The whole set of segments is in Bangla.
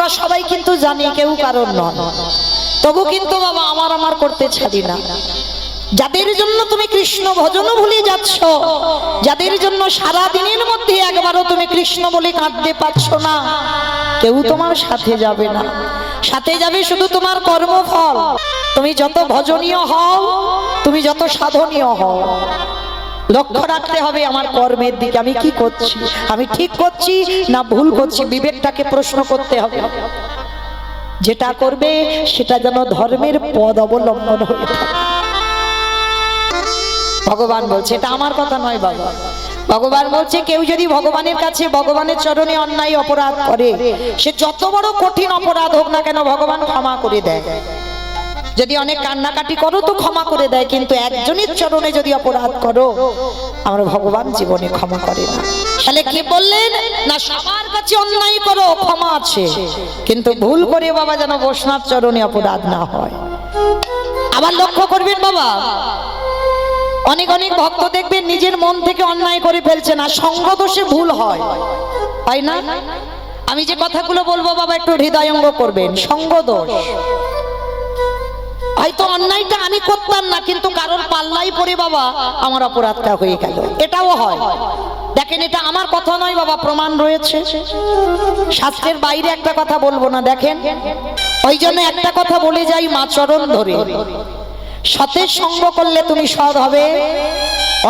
আমরা সবাই কিন্তু জানি কেউ কারণ নয়, তবু কিন্তু বাবা আমার আমার করতে ছাড়ি না। যাদের জন্য তুমি কৃষ্ণ ভজনও ভুলে যাচ্ছ, যাদের জন্য সারা দিনের মধ্যে একবারও তুমি কৃষ্ণ বলে কাঁদতে পারছ না, কেউ তোমার সাথে যাবে না। সাথে যাবে শুধু তোমার কর্মফল। তুমি যত ভজনীয় হও, তুমি যত সাধনীয় হও, লক্ষ্য রাখতে হবে আমার কর্মের দিকে। আমি কি করছি, আমি ঠিক করছি না ভুল করছি, বিবেকটাকে প্রশ্ন করতে হবে। যেটা করবে সেটা যেন ধর্মের পদ অবলম্বন হয়ে থাকে। ভগবান বলছে, এটা আমার কথা নয় বাবা, ভগবান বলছে কেউ যদি ভগবানের কাছে ভগবানের চরণে অন্যায় অপরাধ করে, সে যত বড় কঠিন অপরাধ হোক না কেন ভগবান ক্ষমা করে দেয়। যদি অনেক কান্নাকাটি করো তো ক্ষমা করে দেয়, কিন্তু একজনের চরণে যদি অপরাধ করো আমরা ভগবান জীবনে ক্ষমা করে না। তাহলে কি বললেন না, সবার কাছে অন্যায় করো ক্ষমা আছে, কিন্তু ভুল করে বাবা যেন বৈষ্ণব চরণে অপরাধ না হয়। আবার লক্ষ্য করবেন বাবা, অনেক অনেক ভক্ত দেখবেন নিজের মন থেকে অন্যায় করে ফেলছে না, সঙ্গ দোষে ভুল হয়, তাই না? আমি যে কথাগুলো বলবো বাবা একটু হৃদয়ঙ্গ করবেন। সঙ্গ দোষ, হয়তো অন্যায়টা আমি করতাম না, কিন্তু কারোর পাল্লাই পড়ে বাবা আমার অপরাধটা হয়ে গেল, এটাও হয়। দেখেন, এটা আমার কথা নয় বাবা, প্রমাণ রয়েছে, শাস্ত্রের বাইরে একটা কথা বলবো না। দেখেন, ওই জন্য একটা কথা বলে যাই মা চরণ ধরে, সতের সঙ্গ করলে তুমি সৎ হবে,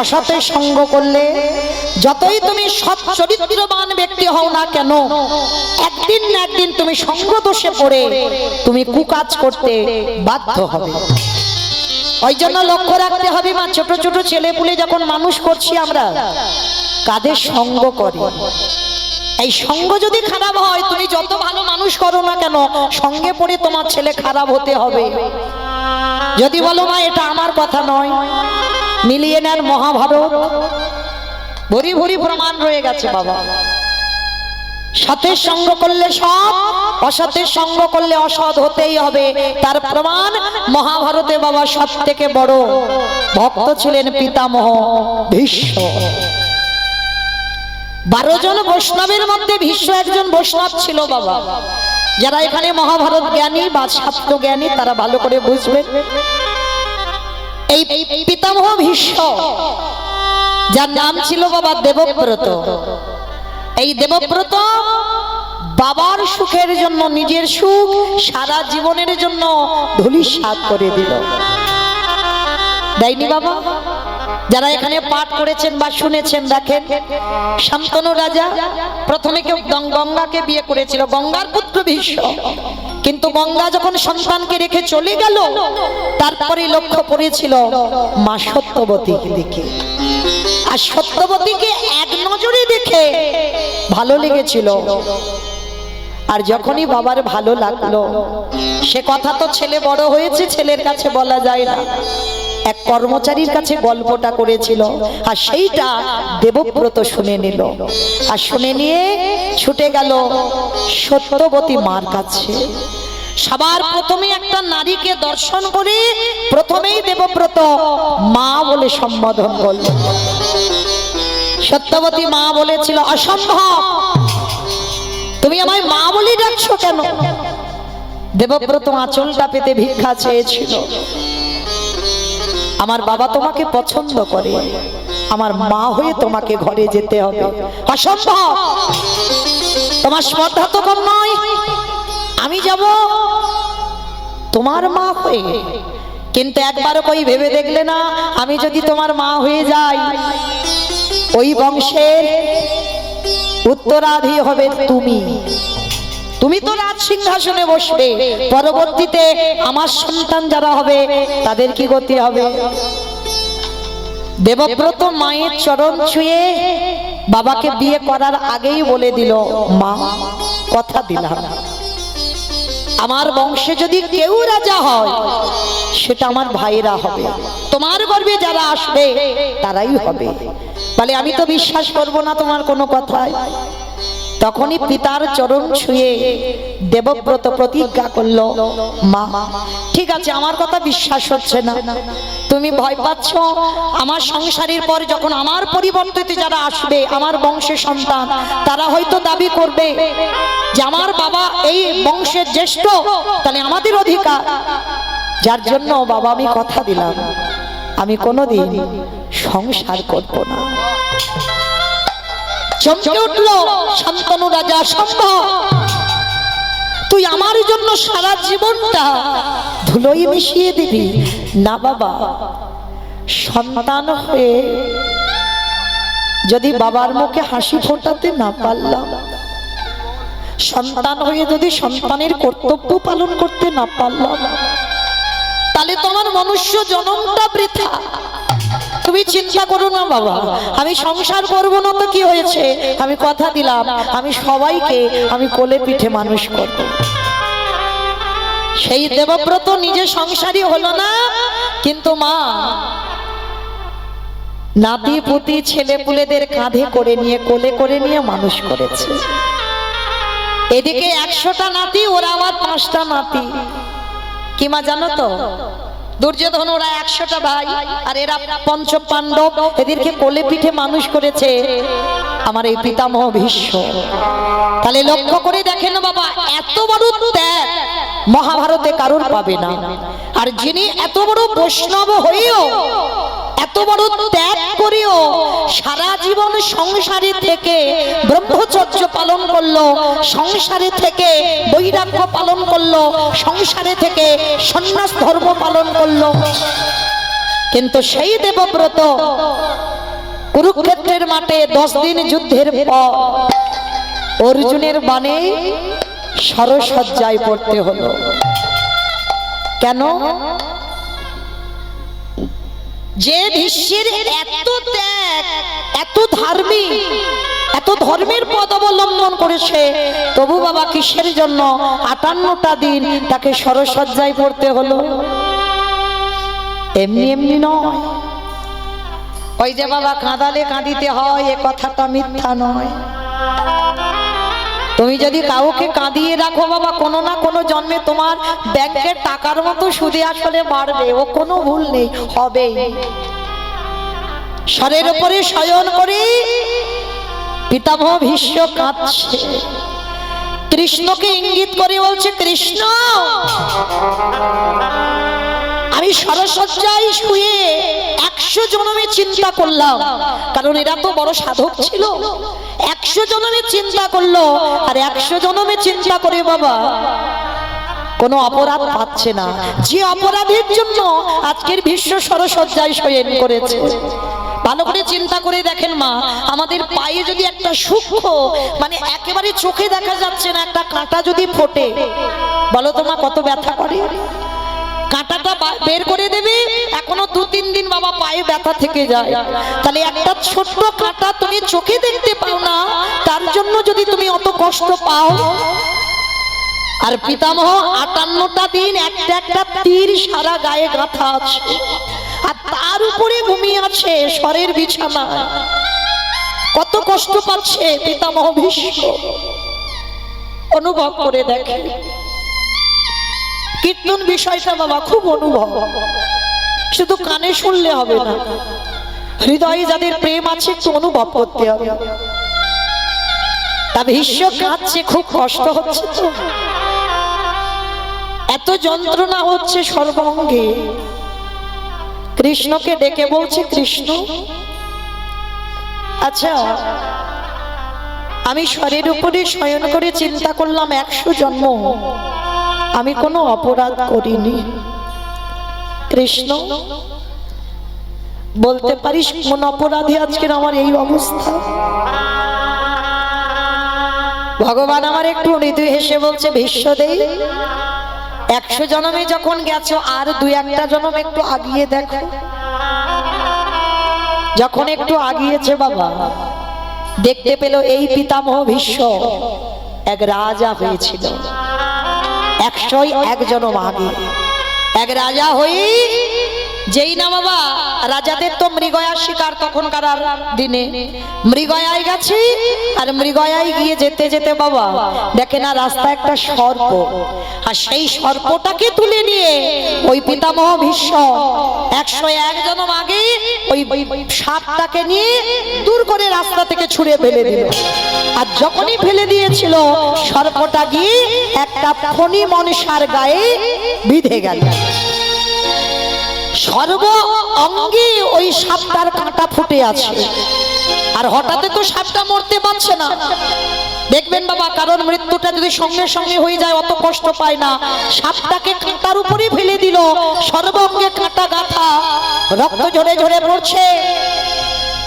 অসতের সঙ্গ করলে যতই তুমি সৎ চরিত্রবান ব্যক্তি হও না কেন, একদিন না একদিন তুমি সঙ্গ দোষে পড়ে তুমি কুকাজ করতে বাধ্য হবে। ওই জন্য লক্ষ্য রাখতে হবে মা, ছোট ছোট ছেলে পুলে যখন মানুষ করছি আমরা, কাদের সঙ্গ করি। এই সঙ্গ যদি খারাপ হয়, তুমি যত ভালো মানুষ করো না কেন, সঙ্গে পড়ে তোমার ছেলে খারাপ হতে হবে। যদি বলো মা এটা আমার কথা নয়, মিলিয়ে নেন মহাভারত, ভরি ভরি প্রমাণ রয়ে গেছে বাবা। সতের সঙ্গ করলে সৎ, অসতের সঙ্গ করলে অসৎ হতেই হবে। তার প্রমাণ মহাভারতে বাবা সব থেকে বড় ভক্ত ছিলেন পিতামহ ভীষ্ম। 12 জন বৈষ্ণবের মধ্যে ভীষ্ম একজন বৈষ্ণব ছিল বাবা। যারা এখানে মহাভারত জ্ঞানী বা শাস্ত্র জ্ঞানী তারা ভালো করে বুঝবেন, এই পিতামহ ভীষ্ম যার নাম ছিল বাবা দেবব্রত, এই দেবব্রত বাবার সুখের জন্য নিজের সুখ সারা জীবনের জন্য ধূলিসাৎ করে দিল। দেয়নি বাবা? যারা এখানে পাঠ করেছেন বা শুনেছেন, দেখেন শান্তনু রাজা প্রথমে কেউ গঙ্গাকে বিয়ে করেছিল, গঙ্গার পুত্র ভীষ্ম, কিন্তু গঙ্গা যখন সন্তানকে রেখে চলে গেল, তারপরে লক্ষ্য পড়েছিল মা সত্যবতীকে দিকে, আর সত্যবতীকে এক নজরে দেখে ভালো লেগেছিল। আর যখনই বাবার ভালো লাগলো, সে কথা তো ছেলে বড় হয়েছে, ছেলের কাছে বলা যায় না, এক কর্মচারীর কাছে গল্পটা করেছিল, আর সেইটা দেবব্রত শুনে নিল, আর শুনে নিয়ে ছুটে গেল সত্যবতী মার কাছে। সবার প্রথমে একটা নারীকে দর্শন করে প্রথমেই দেবব্রত মা বলে সম্বোধন করল। সত্যবতী মা বলেছিল, অসম্ভব, তুমি আমায় মা বলে ডাকছো কেন? দেবব্রত আঁচলটা পেতে ভিক্ষা চেয়েছিল, আমার বাবা তোমাকে পছন্দ করে, আমার মা হয়ে তোমাকে ঘরে যেতে হবে। অসম্ভব, তোমার শ্রদ্ধা তো কম নয়, আমি যাব তোমার মা হয়ে। কিন্তু একবারও কই ভেবে দেখলে না, আমি যদি তোমার মা হয়ে যাই, ওই বংশের উত্তরাধি হবে তুমি, তুমি তো রাজ সিংহাসনে বসবে, পরবর্তীতে আমার সন্তান যারা হবে তাদের কি গতি হবে? দেবব্রত মায়ের চরণ ছুঁয়ে বাবাকে বিয়ে করার আগেই বলে দিল, মা কথা দিলাম, আমার বংশে যদি কেউ রাজা হয় সেটা আমার ভাইরা হবে, তোমার গর্ভে যারা আসবে তারাই হবে। বলে আমি তো বিশ্বাস করব না তোমার কোনো কথায়। তখনই পিতার চরণ ছুঁয়ে দেবব্রত প্রতিজ্ঞা করলো, মা ঠিক আছে, আমার কথা বিশ্বাস হচ্ছে না, তুমি ভয় পাচ্ছ, আমার সংসারের পর যখন আমার পরিবর্তিত যারা আসবে, আমার বংশের সন্তান, তারা হয়তো দাবি করবে যে আমার বাবা এই বংশের জ্যেষ্ঠ, তাহলে আমাদের অধিকার। যার জন্য বাবা আমি কথা দিলাম, আমি কোনোদিন সংসার করব না। চমকে উঠল শান্তনু রাজা, সম্ভব? তুই আমার জন্য সারা জীবনটা ধুলোয় মিশিয়ে দিবি? না বাবা, সন্তান হয়ে যদি বাবার মুখে হাসি ফোটাতে না পারলাম, সন্তান হয়ে যদি সন্তানের কর্তব্য পালন করতে না পারলাম, তাহলে তোমার মনুষ্য জন্মটা বৃথা। তুমি চিন্তা করো না বাবা, আমি সংসার করবো না তো কি হয়েছে, আমি কথা দিলাম আমি সবাইকে আমি কোলে পিঠে মানুষ করব। সেই দেবব্রত নিজে সংসারী হলো না, কিন্তু মা নাতি পুতি ছেলে পুলেদের কাঁধে করে নিয়ে কোলে করে নিয়ে মানুষ করেছে। এদিকে 100টা নাতি, ওরা আবার 5টা নাতি। কি মা জানো তো, দুর্যোধন ওরা 100টা ভাই, আর এরা পঞ্চ পাণ্ডব, এদেরকে কোলে পিঠে মানুষ করেছে আমার এই পিতামহ ভীষ্ম। তাহলে লক্ষ্য করে দেখেন বাবা, এত বড় ত্যাগ মহাভারতে কারোর পাবে না। আর যিনি এত বড় বৈষ্ণব হয়েও, এত বড় ত্যাগ করেও সারা জীবন সংসারে থেকে ব্রহ্মচর্য পালন করলো, সংসারে থেকে বৈরাগ্য পালন করলো, সংসারে থেকে সন্ন্যাস ধর্ম পালন করলো, কিন্তু সেই দেবব্রত কুরুক্ষেত্রের মাঠে 10 দিন যুদ্ধের পর অর্জুনের বাণে সরসজ্জায় পড়তে হলো। কেন? যে ভীষ্মের এত ত্যাগ, এত ধার্মিক, এত ধর্মের পথ অবলম্বন করেছে, তবু বাবা কিসের জন্য 58টা দিন তাকে সরসজ্জায় পড়তে হলো? এমনি এমনি নয়। ওই যে বাবা কাঁদালে কাঁদিতে হয়, এ কথাটা মিথ্যা নয়। তুমি যদি কাউকে কাঁদিয়ে রাখো বাবা, কোনো না কোনো জন্মে তোমার ব্যাংকের টাকার মতো সুদে আসলে বাড়বে, ও কোনো ভুল নেই, হবেই। শরের উপরে শয়ন করে পিতামহ ভীষ্ম কাঁদছে, কৃষ্ণকে ইঙ্গিত করে বলছে, কৃষ্ণ আমি সরসজ্জায় শুয়ে 100 জনমে চিন্তা করলাম, কারণ এরা তো বড় সাধক ছিল, 100 জনমে চিন্তা করলো, আর 100 জনমে চিন্তা করে বাবা কোনো অপরাধ পাচ্ছে না, যে অপরাধের জন্য আজকের ভীষ্ম সরসজ্জায় শয়ন করেছে। ভালো করে চিন্তা করে দেখেন মা, আমাদের পায়ে যদি একটা সূক্ষ্ম, মানে একেবারে চোখে দেখা যাচ্ছে না, একটা কাঁটা যদি ফোটে, বলো তো মা কত ব্যথা করে? কাঁটাটা বের করে দেবে, এখনো 2-3 দিন বাবা পায়ে ব্যথা থেকে যায়। তাহলে একটা ছোট্ট কাঁটা তুমি চোখে দেখতে পাও না, তার জন্য যদি তুমি অত কষ্ট পাও। আর পিতামহ 58টা দিন একটা একটা তীর সারা গায়ে গাঁথা আছে, আর তার উপরে ঘুমিয়ে আছে শরের বিছানায়। কত কষ্ট পাচ্ছে পিতামহ ভীষ্ম, অনুভব করে দেখে। কীর্তন বিষয়টা বাবা খুব অনুভব, শুধু কানে শুনলে হবে না, হৃদয়ে যাদের প্রেম আছে একটু অনুভব করতে হবে। তা ভীষ্ম কাঁদছে, খুব কষ্ট হচ্ছে তো, এত যন্ত্রণা হচ্ছে সর্বাঙ্গে। কৃষ্ণকে ডেকে বলছে, কৃষ্ণ আচ্ছা আমি শরীর উপরে শয়ন করে চিন্তা করলাম 100 জন্ম, আমি কোনো অপরাধ করিনি, কৃষ্ণ বলতে পারিস কোন অপরাধে আজকের আমার এই অবস্থা? ভগবান আমার একটু মৃদু হেসে বলছে, ভীষ্ম দেই 100 জন্মে যখন গেছো, আর 2-1টা জন্ম একটু আগিয়ে দেখো। যখন একটু আগিয়েছে বাবা, দেখতে পেল এই পিতামহ ভীষ্ম এক রাজা হয়েছিল। 101 জন্ম আগে এক রাজা হয়ে যেই না বাবা রাজাদের তো মৃগয়ার শিকার তখনকার দিনে, মৃগয়ায় গেছি আর মৃগয়ায় গিয়ে যেতে যেতে বাবা দেখে না রাস্তা একটা সর্প, আর সেই সর্পটাকে তুলে নিয়ে ওই পিতামহ ভীষ্ম 101 জন্ম আগে ওই সাপটাকে নিয়ে দূর করে রাস্তা থেকে ছুঁড়ে ফেলে দিল। আর যখনই ফেলে দিয়েছিল সর্পটা গিয়ে একটা ফণি মনসার গায়ে বিঁধে গেল। সর্ব অঙ্গে ওই সাপটার কাঁটা ফুটে আছে, আর হঠাৎ তো সাপটা মরতে পারছে না। দেখবেন বাবা কারণ মৃত্যুটা যদি সঙ্গে সঙ্গে হয়ে যায় অত কষ্ট পায় না। সাপটাকে কাঁটার উপরে ফেলে দিল, সর্ব অঙ্গে কাঁটা গাঁথা, রক্ত ঝরে ঝরে পড়ছে।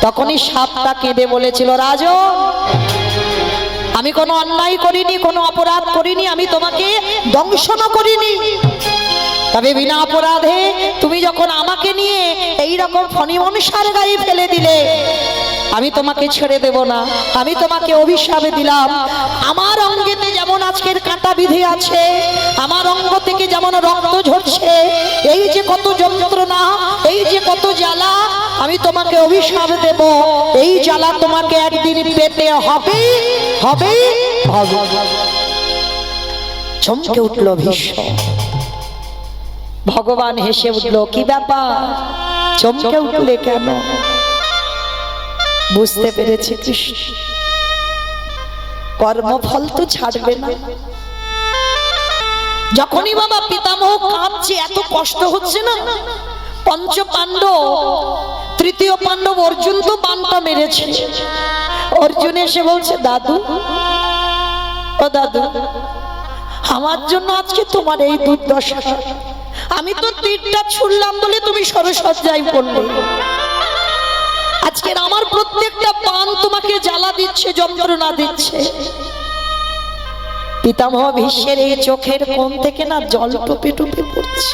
তখনই সাপটা কেঁদে বলেছিল, রাজন আমি কোনো অন্যায় করিনি, কোনো অপরাধ করিনি, আমি তোমাকে দংশনও করিনি, তবে বিনা অপরাধে তুমি যখন আমাকে নিয়ে এই রকম ফণি মনসার গায়ে ফেলে দিলে আমি তোমাকে ছেড়ে দেব না। আমি তোমাকে অভিশাপ দিলাম, আমার অঙ্গেতে যেমন আজকের কাঁটা বিধে আছে, আমার অঙ্গ থেকে যেমন রক্ত ঝরছে, এই যে কত যন্ত্রণা, এই যে কত জ্বালা, আমি তোমাকে অভিশাপ দেব, এই জ্বালা তোমাকে একদিন পেতে হবে হবে হবে। চমকে উঠল ভীষ্ম। ভগবান হেসে উঠল, কি ব্যাপার চমকে উঠলে কেন? বুঝতে পেরেছি কৃষ্ণ কর্মফল তো ছাড়বে না। যখনই বাবা পিতামহ কাঁদছে, এত কষ্ট হচ্ছে না, পঞ্চ পাণ্ডব, তৃতীয় পাণ্ডব অর্জুন তো বানটা মেরেছে। অর্জুন এসে বলছে, দাদু ও দাদু, আমার জন্য আজকে তোমার এই দুর্দশা। আমি তো তীরটা ছুড়লাম বলে তুমি সরসজ্জায় পড়লে, আজকের আমার প্রত্যেকটা পান তোমাকে জ্বালা দিচ্ছে, যন্ত্রণা দিচ্ছে। পিতামহ ভীষ্মের এই চোখের কোণ থেকে না জল টোপে টোপে পড়ছে।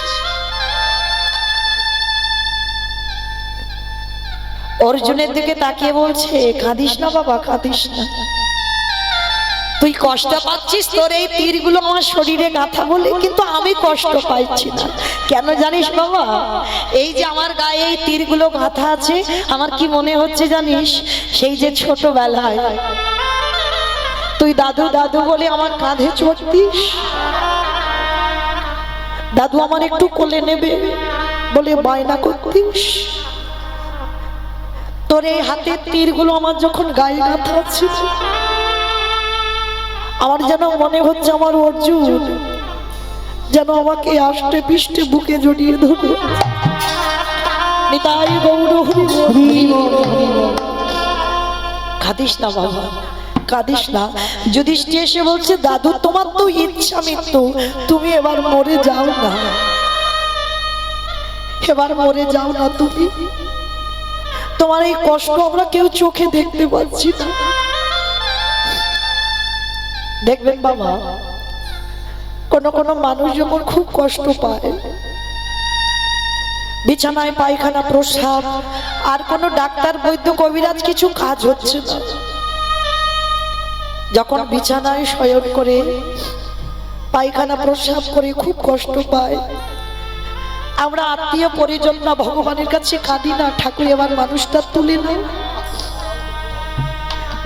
অর্জুনের দিকে তাকিয়ে বলছে, কাঁদিস না বাবা, কাঁদিস না, তুই কষ্ট পাচ্ছিস তোর এই তীরগুলো আমার শরীরে গাঁথা বলে, কিন্তু আমি কষ্ট পাইছি না। কেন জানিস বাবা? এই যে আমার গায়ে এই তীরগুলো গাঁথা আছে, আমার কি মনে হচ্ছে জানিস, সেই যে ছোটবেলায় তুই দাদু দাদু বলে আমার কাঁধে চড়তিস, দাদু আমার একটু কোলে নেবে বলে বায়না করতিস, তোর এই হাতের তীরগুলো আমার যখন গায়ে গাঁথা আছে, আমার যেন মনে হচ্ছে আমার অর্জুন যেন আমাকে আষ্টে পিষ্টে বুকে জড়িয়ে ধরে। নিতাই গৌর হরি বল। কাঁদিস না বাবা, কাঁদিস না। যুধিষ্ঠির এসে বলছে, দাদু তোমার তো ইচ্ছা মৃত্যু, তুমি এবার মরে যাও না, এবার মরে যাও না তুমি, তোমার এই কষ্ট আমরা কেউ চোখে দেখতে পাচ্ছি না। দেখবেন বাবা কোন কোন মানুষ যখন খুব কষ্ট পায়, বিছানায় পায়খানা প্রস্রাব, আর কোন ডাক্তার বৈদ্য কবিরাজ কিছু কাজ হচ্ছে না, যখন বিছানায় শয়ন করে পায়খানা প্রস্রাব করে খুব কষ্ট পায়, আমরা আত্মীয় পরিজনরা ভগবানের কাছে কাঁদি না, ঠাকুর এবার মানুষটা তুলে নেন।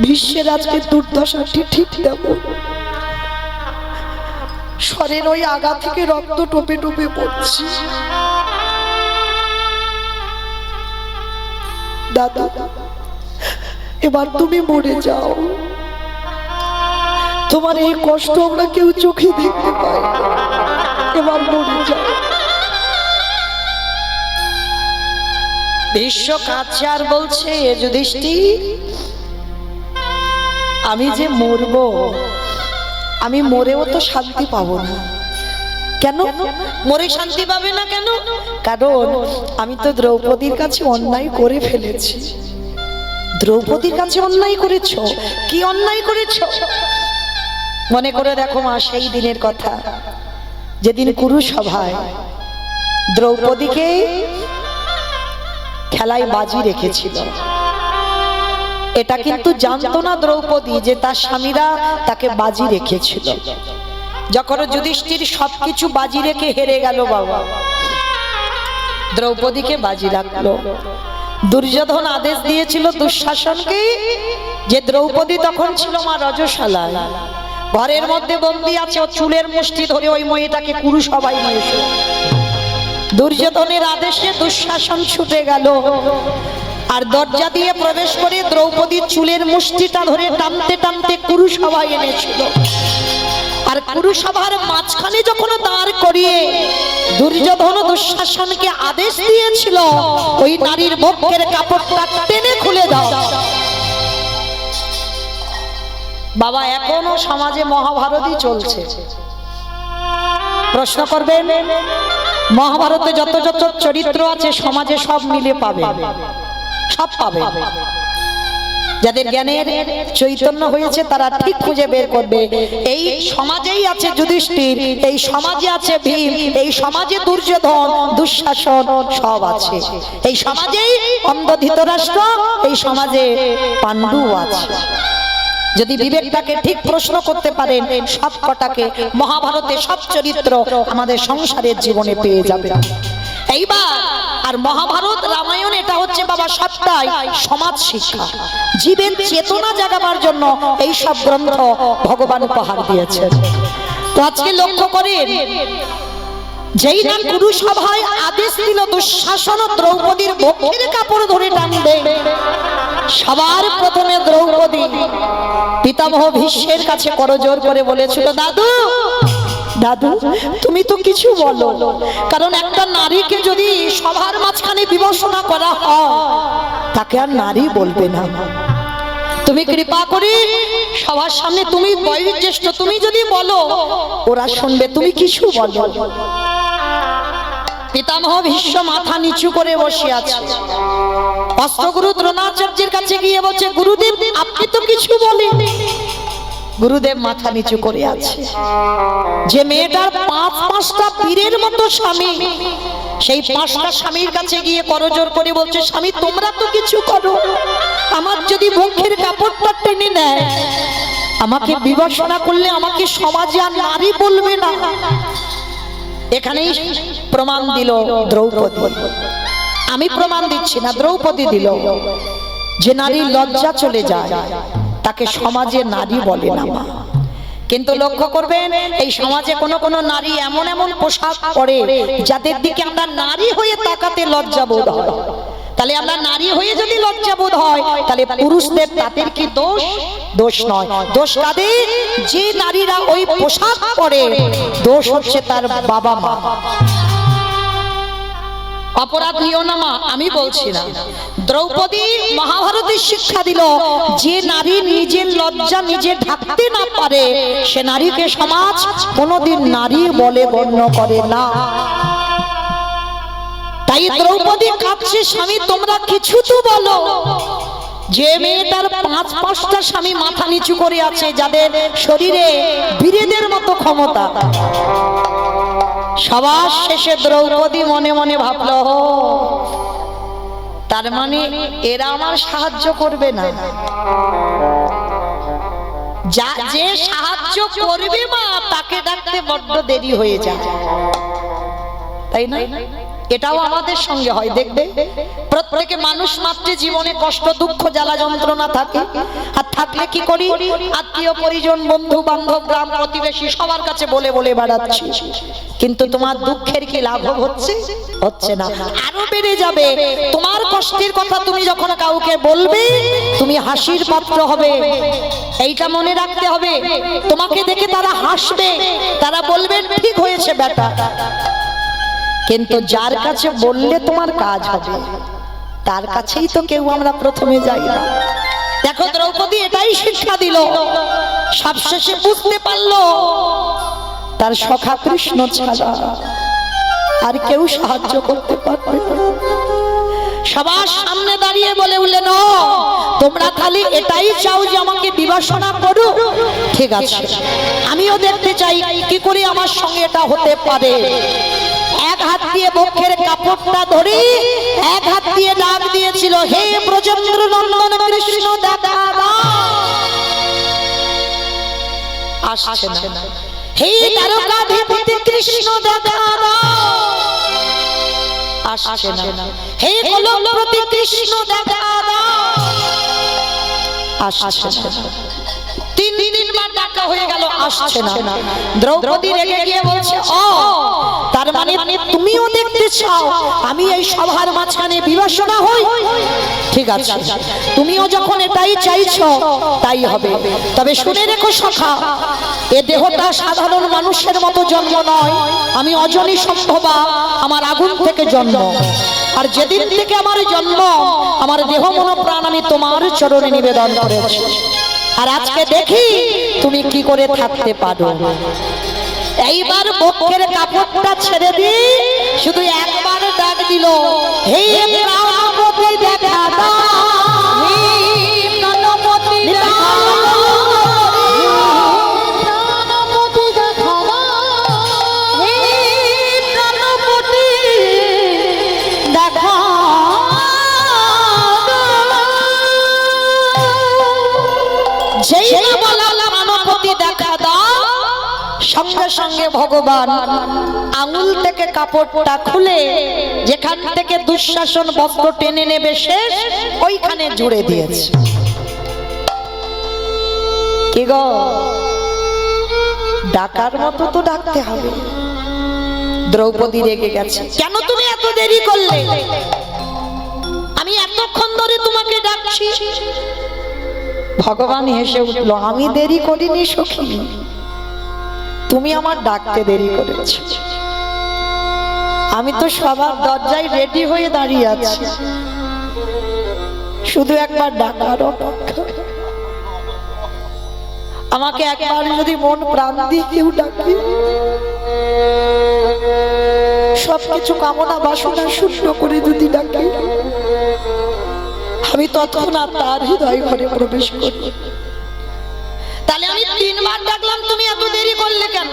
বিশ্বের আজকে দুর্দশাটি ঠিক তেমন, শরীর ওই আগা থেকে রক্ত টোপে টোপে পড়ছে। দাদা এবার তুমি মরে যাও, তোমার এই কষ্ট আমরা কেউ চোখে দেখতে পাই, এবার মরে যাও। বিশ্ব কাঁদছে আর বলছে, যুধিষ্ঠির আমি যে মরবো, আমি মরেও তো শান্তি পাবো না। কেন মরে শান্তি পাবে না কেন? কারণ আমি তো দ্রৌপদীর কাছে অন্যায় করে ফেলেছি। দ্রৌপদীর কাছে অন্যায় করেছ? কি অন্যায় করেছ? মনে করে দেখো মা, সেই দিনের কথা যেদিন কুরুসভায় দ্রৌপদীকে খেলায় বাজি রেখেছিল। এটা কিন্তু জানতো না দ্রৌপদী যে তার স্বামীরা তাকে বাজি রেখেছিল। যখন যুধিষ্ঠির সবকিছু বাজি রেখে হেরে গেল বাবা, দ্রৌপদীকে বাজি রাখলো। দুর্যোধন আদেশ দিয়েছিল দুঃশাসনকে যে দ্রৌপদী তখন ছিল মা রজশালায়, ঘরের মধ্যে বন্দী আছে, ও চুলের মুষ্টি ধরে ওই মেয়েটাকে কুরুসভায় নিয়ে এসো। দুর্যোধনের আদেশে দুঃশাসন ছুটে গেল আর দরজা দিয়ে প্রবেশ করে দ্রৌপদীর চুলের মুষ্টিটা ধরে টানতে টানতে কুরুসভায় এনেছিল। আর কুরুসভার মাঝখানে যখন দাঁড় করিয়ে দুর্যোধন দুঃশাসনকে আদেশ দিয়েছিল ওই নারীর বক্ষের কাপড়টা টেনে খুলে দাও। বাবা, এখনো সমাজে মহাভারতই চলছে। প্রশ্ন করবেন, মহাভারতে যত যত চরিত্র আছে সমাজে সব মিলে পাবে, সব পাবে। যাদের জ্ঞানের চৈতন্য হয়েছে তারা ঠিক খুঁজে বের করবে। এই সমাজেই আছে যুধিষ্ঠির, এই সমাজে আছে ভীম, এই সমাজে দুর্যোধন, দুঃশাসন সব আছে। এই সমাজেই অন্ধ ধৃতরাষ্ট্র, এই সমাজে পাণ্ডু আছে। যদি বিবেকটাকে ঠিক প্রশ্ন করতে পারেন সব কটাকে মহাভারতে সব চরিত্র আমাদের সংসারের জীবনে পেয়ে যাবে। এইবার আর মহাভারত রামায়ণ এটা হচ্ছে বাবা সবটাই সমাজ শিক্ষা, জীবের চেতনা জাগাবার জন্য এই সব গ্রন্থ ভগবান উপহার দিয়েছেন। তো আজকে লক্ষ্য করেন, যেই না কুরুসভায় আদেশ দিল দুঃশাসন দ্রৌপদীর বক্ষের কাপড় ধরে টানবে, সবার প্রথমে দ্রৌপদী পিতামহ ভীষ্মের কাছে করজোড় করে বলেছিল, দাদু দাদু তুমি তো কিছু বলো, কারণ একটা নারীকে যদি সবার মাঝখানে বিবেচনা করা হয় তাকে আর নারী বলবে না। তুমি কৃপা করে সবার সামনে, তুমি বয়োজ্যেষ্ঠ, তুমি যদি বলো ওরা শুনবে, তুমি কিছু বলো। পিতামহ ভীষ্ম মাথা নিচু করে বসে আছে। অস্ত্রগুরু দ্রোণাচার্যের কাছে গিয়ে বলছে, গুরুদেব আপনি তো কিছু বলেন। গুরুদেব মাথা নিচু করে আছে। যে মেয়েটার পাঁচটা বীরের মতো স্বামী, সেই পাঁচটা স্বামীর কাছে গিয়ে করজোড় করে বলছে, স্বামী তোমরা তো কিছু করো, আমার যদি মুখের কাপড়টা টেনে নেয়, আমাকে বিবেচনা করলে আমাকে সমাজে আর নারী বলবে না। এখানেই প্রমাণ দিল দ্রৌপদী। আমি প্রমাণ দিচ্ছি না, দ্রৌপদী দিল যে নারী লজ্জা চলে যায় তাকে সমাজে নারী বলে না মা। কিন্তু লক্ষ্য করবেন, এই সমাজে কোন কোন নারী এমন এমন পোশাক পরে যাদের দিকে আমরা নারী হয়ে তাকাতে লজ্জা বোধ হয়। তাহলে আমরা নারী হয়ে যদি লজ্জা বোধ হয়, তাহলে পুরুষদের তাদের কি দোষ? দোষ নয়। দোষ কাদের? যে নারীরা ওই পোশাক পরে, দোষ হচ্ছে তার বাবা মা। অপরাধ নিও না মা, আমি বলছি না। দ্রৌপদী মহাভারতের শিক্ষা দিল, যে নারী নিজের লজ্জা নিজে ঢাকতে না পারে সে নারীকে সমাজ কোনোদিন নারী বলে গণ্য করে না। তাই দ্রৌপদী কাঁদছে, স্বামী তোমরা কিছু তো বলো। যে মেয়েটার পাঁচটা স্বামী মাথা নিচু করে আছে, যাদের শরীরে বীরেদের মতো ক্ষমতা, সবার শেষে দ্রৌপদী মনে মনে ভাবলো, তার মানে এরা আমার সাহায্য করবে না। যে সাহায্য করবে মা তাকে ডাকতে বড্ড দেরি হয়ে যায়, তাই না? এটাও আমাদের সঙ্গে হয়, দেখবে প্রত্যেকে মানুষ মাত্রে জীবনে কষ্ট দুঃখ জ্বালা যন্ত্রণা থাকে, আর থাকলে কি করি, আত্মীয় পরিজন বন্ধু বান্ধব গ্রাম প্রতিবেশী সবার কাছে বলে বলে বেড়াচ্ছি, কিন্তু তোমার দুঃখের কি লাঘব হচ্ছে? হচ্ছে না, আরো বেড়ে যাবে। তোমার কষ্টের কথা তুমি যখন কাউকে বলবে তুমি হাসির পাত্র হবে, এইটা মনে রাখতে হবে। তোমাকে দেখে তারা হাসবে, তারা বলবেন ঠিক হয়েছে বেটা, কিন্তু যার কাছে বললে তোমার কাজ হবে তার কাছেই তো কেউ আমরা প্রথমে যাই না। দেখো দ্রৌপদী এটাই শিক্ষা দিল, সবশেষে বুঝতে পারলো তার সখা কৃষ্ণ ছাড়া আর কেউ সাহায্য করতে পারবে না। সবার সামনে দাঁড়িয়ে বলে উঠলেন, তোমরা খালি এটাই চাও যে আমাকে বিবেচনা করো, ঠিক আছে, আমিও দেখতে চাই কি করে আমার সঙ্গে এটা হতে পারে। এক হাত দিয়ে বক্ষের কাপড়টা ধরে এক হাত দিয়ে ডাক দিয়েছিল, হে ব্রজেন্দ্র নন্দন কৃষ্ণ দেখা দাও। আসছে না। হে দ্বারকাধীপতি কৃষ্ণ দেখা দাও। আসছে না। হে গোলকপতি কৃষ্ণ দেখা দাও, আসছে না। তিনবার ডাকা হয়ে গেল, আসছে না। দ্রৌপদী রেগে গিয়ে বলছে, ও তার মানে তুমিও দেখতে চাও আমি এই সভার মাঝখানে বিবেচনা হই? ঠিক আছে, তুমিও যখন এটাই চাইছো তাই হবে। তবে শুনে রেখো সখা, এ দেহটা সাধারণ মানুষের মতো জন্ম নয়, আমি অজনী সম্ভবা, আমার আগুন থেকে জন্ম। আর যেদিন থেকে আমার জন্ম, আমার দেহ মন প্রাণ আমি তোমার চরণে নিবেদন করেছি। আর আজকে দেখি তুমি কি করে থাকতে পারো। এইবার বক্ষের কাপড়টা ছেড়ে দি, শুধু একবার ডাক দিল, হে প্রাণপতি দেখা দাও, হে প্রাণপতি দেখা দাও, প্রাণপতি দেখা দাও, হে প্রাণপতি দেখা। যেই না বললাম প্রাণপতি দেখা দাও, সঙ্গে সঙ্গে ভগবান আঙুল থেকে কাপড়টা খুলে যেখান থেকে দুঃশাসন বস্ত্র টেনে নেবে শেষ, ওইখানে জুড়ে দিয়েছে। কি গো, ডাকার মতো তো ডাকতে হবে। দ্রৌপদী রেগে গেছে, কেন তুমি এত দেরি করলে? আমি এতক্ষণ ধরে তোমাকে ডাকছি। ভগবান হেসে উঠল, আমি দেরি করিনি সখী, তুমি আমার ডাকতে দেরি করেছ। আমি তো সবার দরজায় রেডি হয়ে দাঁড়িয়ে আছি, শুধু একবার ডাকার অপেক্ষা। আমাকে একবার যদি মন প্রাণ দিয়ে কেউ ডাকে, সবকিছু কামনা বাসনা শূন্য করে যদি ডাকে, আমি তৎক্ষণাৎ তার হৃদয় ঘরে প্রবেশ করি। তাহলে আমি তিনবার ডাকলাম, তুমি এত দেরি করলে কেন?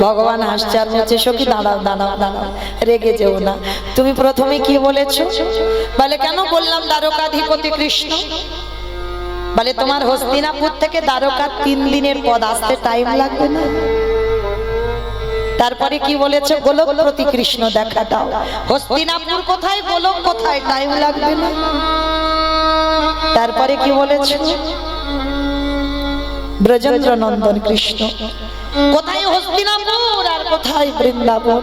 ভগবান হাসছে আর বলছে, সখী দাঁড়াও দাঁড়াও দাঁড়াও, রেগে যেও না। তুমি প্রথমে কি বলেছো? বলে কেন বললাম দ্বারকাধিপতি কৃষ্ণ। বলে তোমার হস্তিনাপুর থেকে দ্বারকা 3 দিনের পথ, আসতে টাইম লাগবে না? তারপরে কি বলেছো? গোলকপতি কৃষ্ণ দেখা দাও। হস্তিনাপুর কোথায়, গোলক কোথায়, টাইম লাগবে না? তারপরে কি বলেছো? ব্রজেন্দ্র নন্দন কৃষ্ণ। কোথায় হস্তিনাপুর আর কোথায় বৃন্দাবন,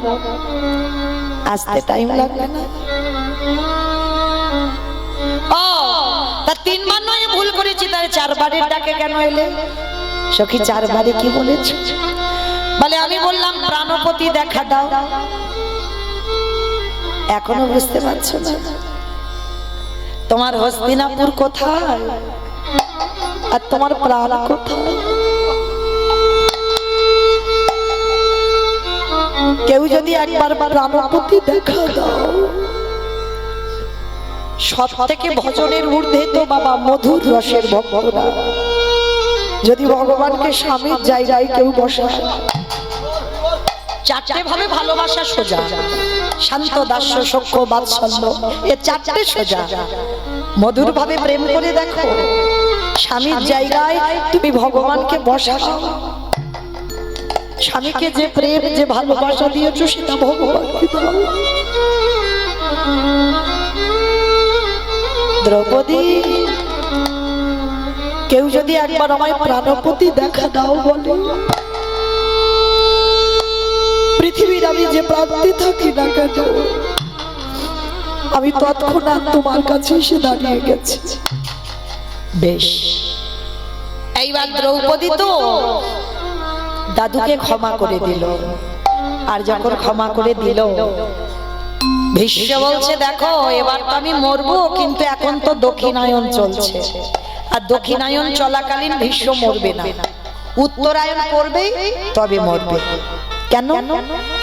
আসতে টাইম লাগবে না? ও তা 3 বার নয় ভুল করেছি, তাহলে 4 বারের ডাকে কেন এলে? সখী 4 বারে কি বলেছো? বলে আমি বললাম প্রাণপতি দেখা দাও। এখনো বুঝতে পারছো না? তোমার হস্তিনাপুর কোথায় আর তোমার প্রাণ কোথায়? কেউ যদি একবার প্রাণপতি দেখা দাও, সব থেকে ভজনের ঊর্ধ্বে তো বাবা মধুর রসের ভক্তরা। যদি ভগবানকে স্বামীর জায়গায় কেউ বসায়, 4টে ভাবে ভালোবাসা সোজা, শান্ত দাস্য সখ্য বাৎসল্য, এ 4টে সোজা। মধুর ভাবে প্রেম করে দেখো, স্বামীর জায়গায় তুমি ভগবানকে বসাও। স্বামীকে যে প্রেম যে ভালোবাসা দিয়েছো সেটা ভগবানকে দাও। দ্রৌপদী, কেউ যদি একবার আমায় প্রাণপতি দেখা দাও বলে, পৃথিবীর আমি যে প্রান্তে থাকি না কেন, আমি তৎক্ষণাৎ তোমার কাছে এসে দাঁড়িয়ে গেছি। বেশ, এইবার দ্রৌপদী তো দাদুকে ক্ষমা করে দিল। আর যখন ক্ষমা করে দিল, ভীষ্ম বলছে দেখো এবার তো আমি মরবো, কিন্তু এখন তো দক্ষিণায়ন চলছে, আর দক্ষিণায়ন চলাকালীন ভীষ্ম মরবে না, উত্তরায়ণ করবে তবে মরবে। কেন?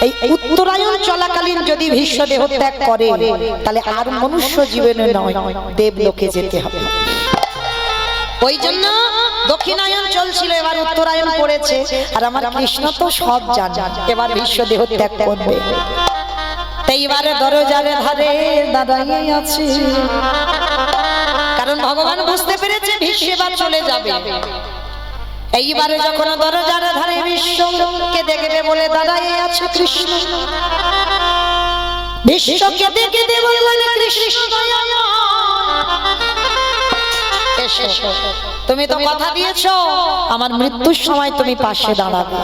এই উত্তরায়ণ চলাকালীন যদি ভীষ্ম দেহ ত্যাগ করে, তাহলে আর মনুষ্য জীবনে নয়, দেবলোকে যেতে হবে। ওই জন্য দক্ষিণায়ন চলছিল, এবার উত্তরায়ণ পড়েছে। আর আমার কৃষ্ণ তো সব জানে, এবার ভীষ্ম দেহ ত্যাগ করবে। এইবারে দরজার ধারে দাঁড়িয়ে আছে, কারণ ভগবান বুঝতে পেরেছে ভীষ্ম এবার চলে যাবে। এইবারে যখন দরজার ধারে বিশ্বকে দেখবে বলে দাঁড়িয়ে আছে কৃষ্ণ, ভীষ্ম কেঁদে কেঁদে বললেন কৃষ্ণ এসো, তুমি তো কথা দিয়েছো আমার মৃত্যুর সময় তুমি পাশে দাঁড়াবে।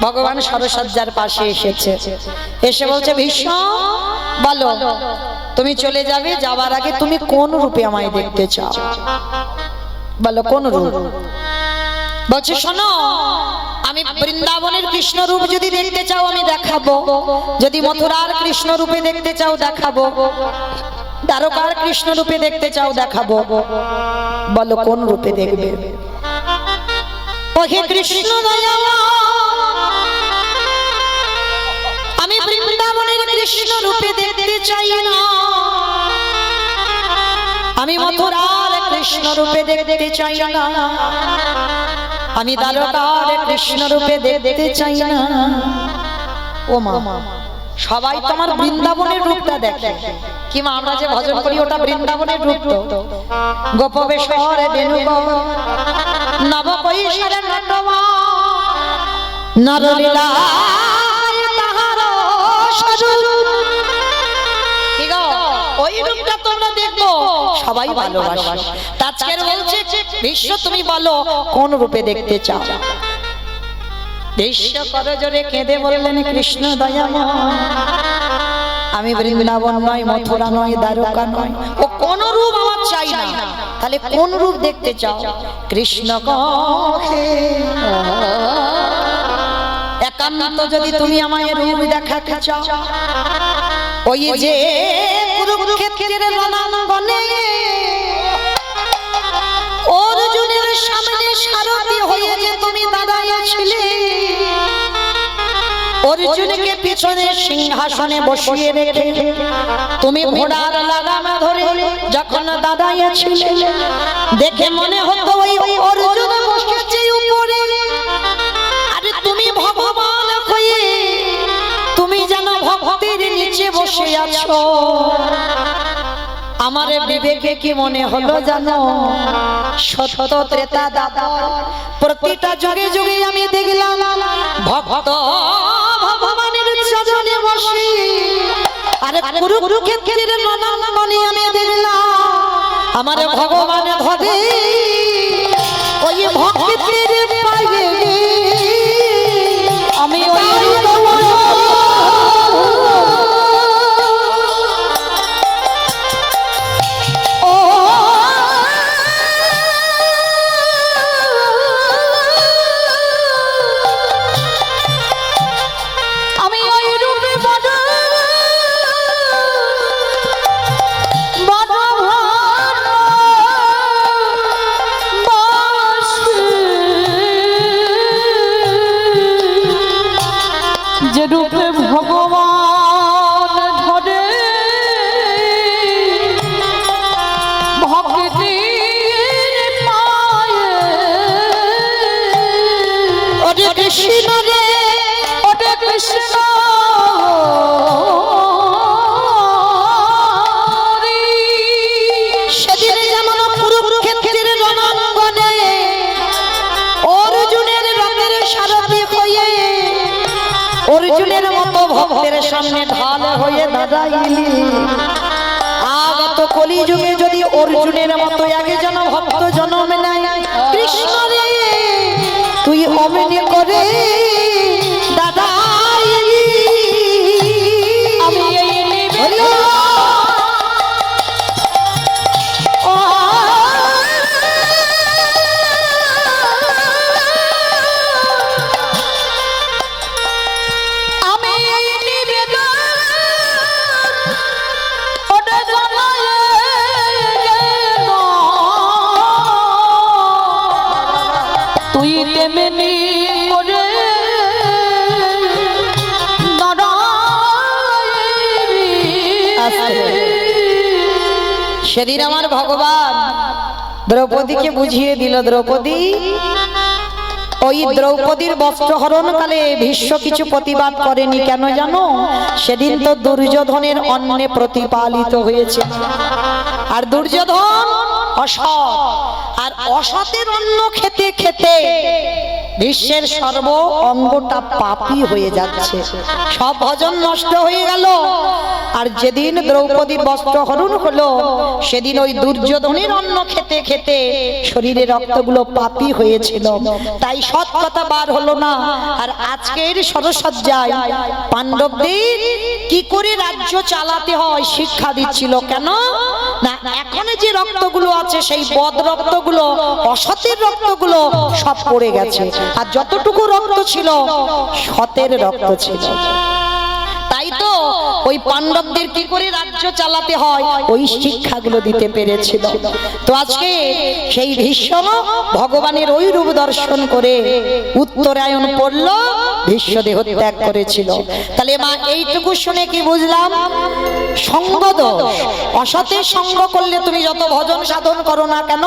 ভগবান সরসজ্জার পাশে এসেছে, এসে বলছে ভীষ্ম বলো তুমি চলে যাবে, যাবার আগে তুমি কোন রূপে আমায় দেখতে চাও? বলো কোন রূপ? বলছে শোনো, আমি বৃন্দাবনের কৃষ্ণ রূপ যদি দেখতে চাও আমি দেখাবো, যদি মথুরার কৃষ্ণ রূপে দেখতে চাও দেখাবো, দ্বারকার কৃষ্ণ রূপে দেখতে চাও দেখাবো। বলো কোন রূপে দেখবে? ওহে কৃষ্ণ আমি বৃন্দাবনের কৃষ্ণ রূপে দেখতে চাই না, আমি মথুরার কৃষ্ণ রূপে দেখতে চাই না, আমি দ্বারকার কৃষ্ণ রূপে দেখতে চাই না। ও মা, সবাই তোমার বৃন্দাবনের রূপটা দেখে, কি মা আমরা যে ভজন করি ওটা বৃন্দাবনের রূপ। তো গোপবেশরে বেণুগর নবকৈশোরে নটমা নরলীলায় তাহার স্বরূপ। কি গো, ওই রূপটা তোমরা দেখো, সবাই ভালোবাসে। আজকের বলছে ভীষ্ম তুমি বলো কোন রূপে দেখতে চাও? ভীষ্ম করজোরে কেঁদে বললেন কৃষ্ণ দয়াময় আমি বৃন্দাবন নয়, মথুরা নয়, দ্বারকা নয়, ও কোন রূপ আমার চাই না। তাহলে কোন রূপ দেখতে চাও? কৃষ্ণ কহে একান্ত যদি তুমি আমায় রূপ দেখাতে চাও, ওই যে কুরুক্ষেত্রের রণাঙ্গনে অর্জুনের সামনে সারথি হয়ে যে তুমি দাঁড়াইয়াছিলে, অর্জুনকে পিছনে সিংহাসনে বসিয়ে রেখে তুমি ঘোড়ার লাগাম ধরে যখন দাঁড়াইয়াছিলে, দেখে মনে হতো ওই অর্জুন বসেছে উপরে, আরে তুমি ভগবান হয়ে তুমি যেন ভক্তির নিচে বসে আছো। আমার বিবেকে কি মনে হলো জানো? সত্য ত্রেতা দাপর প্রতিটা যুগে যুগে আমি দেখলাম ভক্ত ভগবানের চরণে বসে, আরে কুরুক্ষেত্রের রণাঙ্গনে আমি দেখলাম আমার ভগবান ধরে ওই ভক্তির পায়ে আমি ওই রূপে ভগবান ধরে ভক্তির পায়ে। ওরে কৃষ্ণ রে, ওরে কৃষ্ণ সেদিন যেমন কুরুক্ষেত্রের রণাঙ্গনে অর্জুনের রথের সারথি হয়ে অর্জুনের মতো ভক্তের সামনে ঢাল হয়ে দাঁড়াইলি, আগত কলিযুগে যদি অর্জুনের মতো একজন ভক্ত জন্ম নেয়, কৃষ্ণ রে তুই অমনি করে দাঁড়াইলি। আমি এই তুই তেমনি করে সেদিন আমার ভগবান দ্রৌপদীকে বুঝিয়ে দিল, দ্রৌপদী ওই দ্রৌপদীর বস্ত্রহরণ কালে ভীষ্ম কিছু প্রতিবাদ করেনি, কেন জানো? সেদিন তো দুর্যোধনের অন্নে প্রতিপালিত হয়েছে, আর দুর্যোধন অসৎ, আর অসতের অন্ন খেতে খেতে বিশ্বের সর্ব অঙ্গটা পাপী হয়ে যাচ্ছে, সব ভজন নষ্ট হয়ে গেল। আর যেদিন দ্রৌপদীর বস্ত্র হরণ হলো সেদিন ওই দুর্যোধনের অন্ন খেতে খেতে শরীরের রক্তগুলো পাপী হয়েছিল, তাই সৎ কথা বার হলো না। আর আজকের সরসজ্জায় পাণ্ডবদের কি করে রাজ্য চালাতে হয় শিক্ষা দিচ্ছিল। কেন না, এখন যে রক্তগুলো আছে সেই বদ রক্তগুলো, অসতের রক্তগুলো সব পড়ে গেছে, আর যতটুকু রক্ত ছিল সতের রক্ত ছিল। তাই তো ওই পাণ্ডবদের কি করে রাজ্য চালাতে হয় ওই শিক্ষাগুলো দিতে পেরেছিল। তো আজকে সেই ভীষ্ম ভগবানের ওই রূপ দর্শন করে উত্তরায়ণ পড়ল, ভীষ্ম দেহ ত্যাগ করেছিল। তাহলে মা এইটুকু শুনে কি বুঝলাম? সঙ্গদোষ, অসতের সঙ্গ করলে তুমি যত ভজন সাধন করো না কেন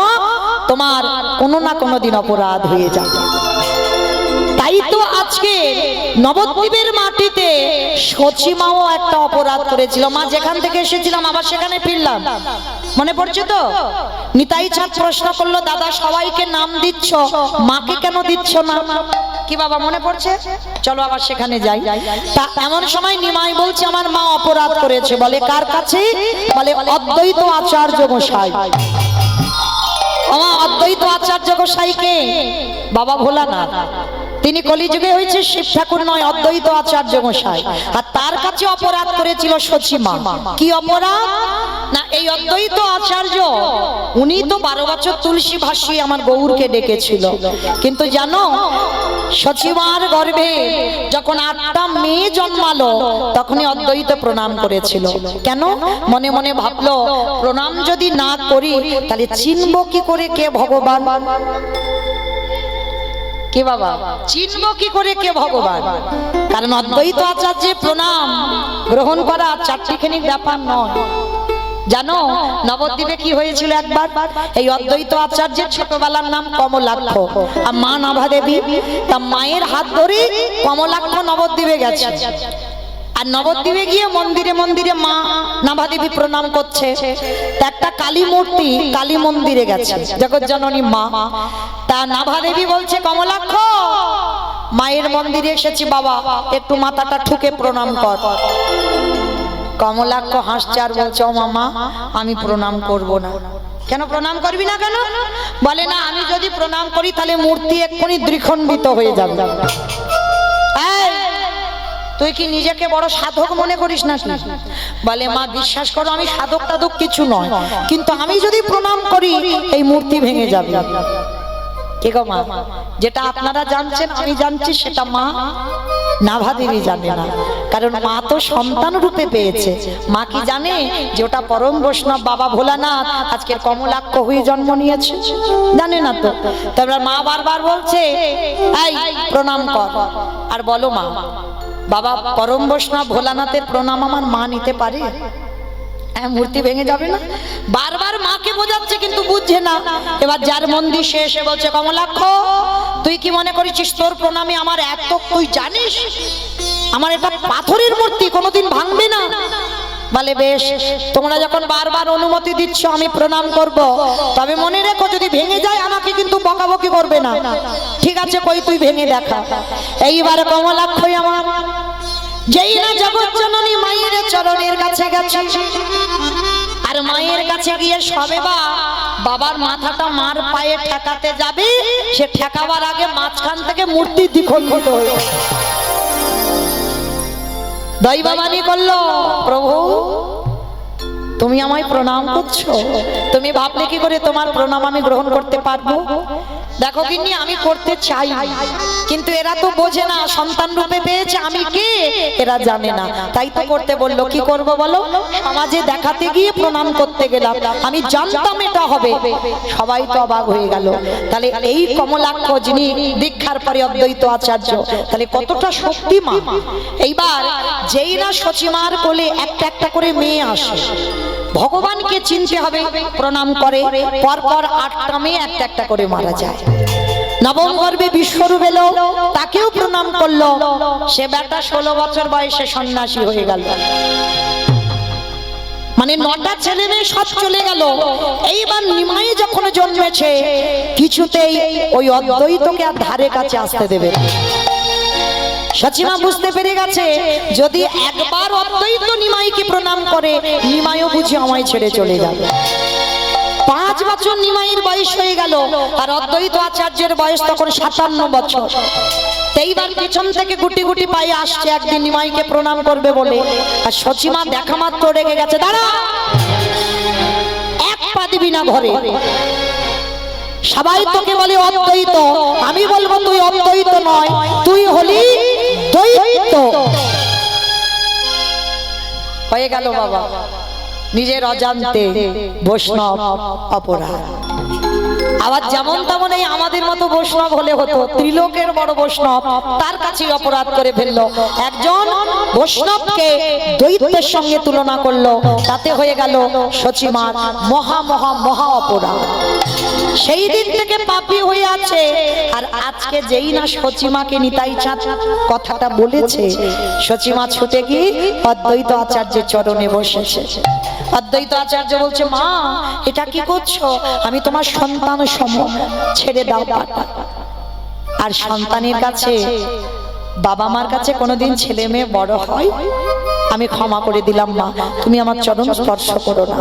তোমার কোনো না কোনো দিন অপরাধ হয়ে যাবে। তাই তো আজকে নবদ্বীপের মাটিতে সচিমাও একটা অপরাধ করেছিল। মা যেখান থেকে এসেছিলাম আবার সেখানে ফিরলাম, মনে পড়ছে তো? নিতাই চাঁদ প্রশ্ন করলো, দাদা সবাইকে নাম দিচ্ছ, মাকে কেন দিচ্ছ না? কি বাবা মনে পড়ছে? চলো আবার সেখানে যাই। তা এমন সময় নিমাই বলছে আমার মা অপরাধ করেছে। বলে কার কাছে? বলে অদ্বৈত আচার্য গোসাই। আমার অদ্বৈত আচার্য গোসাইকে বাবা ভোলানাথ, তিনি কলিযুগে হয়েছে শিব ঠাকুর নয়, অদ্বৈত আচার্য গোসাই। আর তার কাছে অপরাধ করেছিল সচিমা। কি অপরাধ? না, এই অদ্বৈত আচার্য উনি তো 12 বছর তুলসী ভাসিয়ে আমার গৌরকে ডেকেছিল, কিন্তু জানো সচিমার গর্ভে যখন 8টা মেয়ে জন্মালো তখনই অদ্বৈত প্রণাম করেছিল। কেন? মনে মনে ভাবলো প্রণাম যদি না করি তাহলে চিনবো কি করে কে ভগবান? কে বাবা চিনবো কি করে কে ভগবান? কারণ অদ্বৈত আচার্যের প্রণাম গ্রহণ করা চারটিখানি ব্যাপার নয়। জানো নবদ্বীপে কি হয়েছিল একবার? এই অদ্বৈত আচার্যের ছোটবেলার নাম কমলাক্ষ, আর মা নাভা দেবী। তা মায়ের হাত ধরে কমলাক্ষ নবদ্বীপে গেছে। আর নবদ্বীপে গিয়ে মন্দিরে মন্দিরে মা নাভা দেবী প্রণাম করছে। একটা কালী মূর্তি কালী মন্দিরে গেছে, জগৎজননী মা। তা নাভা দেবী বলছে কমলাক্ষ মায়ের মন্দিরে এসেছি বাবা, একটু মাথাটা ঠুকে প্রণাম কর। কমলাক্ষ হাসছে আর বলছে ও মামা আমি প্রণাম করব না। কেন প্রণাম করবি না কেন? বলে না আমি যদি প্রণাম করি তাহলে মূর্তি এক্ষুনি দ্বিখণ্ডিত হয়ে যাবে। তুই কি নিজেকে বড় সাধক মনে করিস না? বলে মা বিশ্বাস করো আমি সাধক টাধক কিছু নয়, কিন্তু আমি যদি প্রণাম করি এই মূর্তি ভেঙে যাবে। কে গো মা? যেটা আপনারা জানছেন আমি জানছি সেটা মা নাভা দেবী জানে না, কারণ মা তো সন্তান রূপে পেয়েছে। মা কি জানে যে ওটা পরম বৈষ্ণব বাবা ভোলানাথ আজকের কমলাক্ষ হয়ে জন্ম নিয়েছে? জানে না তো। তারপর মা বারবার বলছে এই প্রণাম কর। আর বলো মা বাবা পরম বৈষ্ণব ভোলানাথের প্রণাম আমার মা নিতে পারে? মূর্তি ভেঙে যাবে না? বারবার মাকে বোঝাচ্ছে কিন্তু বুঝছে না। এবার যার মন্দির সে এসে বলছে কমলাক্ষ তুই কি মনে করেছিস তোর প্রণামে আমার এত? তুই জানিস আমার এটা পাথরের মূর্তি, কোনোদিন ভাঙবে না। বলে বেশ, তোমরা যখন বারবার অনুমতি দিচ্ছ আমি প্রণাম করব, তবে মনে রেখো যদি ভেঙে যায় আমাকে কিন্তু বকাবকি করবে না। ঠিক আছে কই তুই ভেঙে দেখা। এইবার কমলাক্ষ আমার যেই না জগৎজননী মায়ের চরণের কাছে গেছে, আর মায়ের কাছে গিয়ে সবে বাবার মাথাটা মার পায়ে ঠেকাতে যাবে, সে ঠেকাবার আগে মাঝখান থেকে মূর্তি দ্বিখণ্ডিত হয়ে দৈবাবানি করলো, প্রভু তুমি আমায় প্রণাম করছো, তুমি ভাবলে কি করে তোমার প্রণাম আমি গ্রহণ করতে পারবো? দেখো কিন্নি আমি করতে চাই, কিন্তু এরা তো বোঝে না, সন্তান রূপে পেয়েছে আমি কে এরা জানে না, তাই তো করতে বললো। কি করব বলো? সমাজে দেখাতে গিয়ে প্রণাম করতে গেলাম, আমি জানতাম এটা হবে। সবাই তো অবাক হয়ে গেল। তাহলে এই কমলাক্ষ যিনি দীক্ষার পরে অদ্বৈত আচার্য, তাহলে কতটা শক্তিমান। এইবার যেই না সচিমার কোলে একটা একটা করে মেয়ে আসে, ভগবানকে চিনতে হবে, প্রণাম করে, পরপর 8টা মেয়ে একটা একটা করে মারা যায়। নবম গর্ভে বিশ্বরূপ এলো, তাকেও প্রণাম করলো, সে বেটা 16 বছর বয়সে সন্ন্যাসী হয়ে গেল। মানে মানে 9টা ছেলে মেয়ে সব চলে গেল। এইবার নিমাই যখন জন্মেছে, কিছুতেই ওই অদ্বৈতকে আর ধারে কাছে আসতে দেবে না। সচিমা বুঝতে পেরে গেছে, যদি একবার অদ্বৈত নিমাইকে প্রণাম করে, নিমাইও বুঝি আমায় ছেড়ে চলে যাবে। 5 বছর নিমাইয়ের বয়স হয়ে গেল, আর অদ্বৈত আচার্যের বয়স তখন 57 বছর। এইবার পিছন থেকে গুটি গুটি পায়ে আসছে একদিন নিমাইকে প্রণাম করবে বলে, আর সচিমা দেখা মাত্র রেগে গেছে, দাঁড়া, এক পা দিবি না ঘরে। সবাই তোকে বলে অদ্বৈত, আমি বলবো তুই অদ্বৈত নয়, তুই হলি দ্বৈত। হয়ে গেল বাবা নিজের অজান্তে বৈষ্ণব অপরাধ। আবার যেমন তেমন এই আমাদের মতো বৈষ্ণব হলে হতো, ত্রিলোকের বড় বৈষ্ণব, তার কাছেই অপরাধ করে ফেললো। একজন বৈষ্ণবকে দ্বৈতের সঙ্গে তুলনা করলো, তাতে হয়ে গেল সচিমার মহা মহা মহা অপরাধ। সেই দিন থেকে পাপী হয়ে আছে। আর আজকে যেই না সচিমাকে নিতাই চাঁদ কথাটা বলেছে, সচিমা ছুটে গিয়ে অদ্বৈত আচার্যের চরণে বসেছে। অদ্বৈত আচার্য বলছে, মা এটা কি করছো? আমি তোমার সন্তান সম, ছেড়ে দাও পাটা। আর সন্তানের কাছে, বাবা মার কাছে কোনোদিন ছেলে মেয়ে বড় হয়? আমি ক্ষমা করে দিলাম মা, তুমি আমার চরণ স্পর্শ করো না।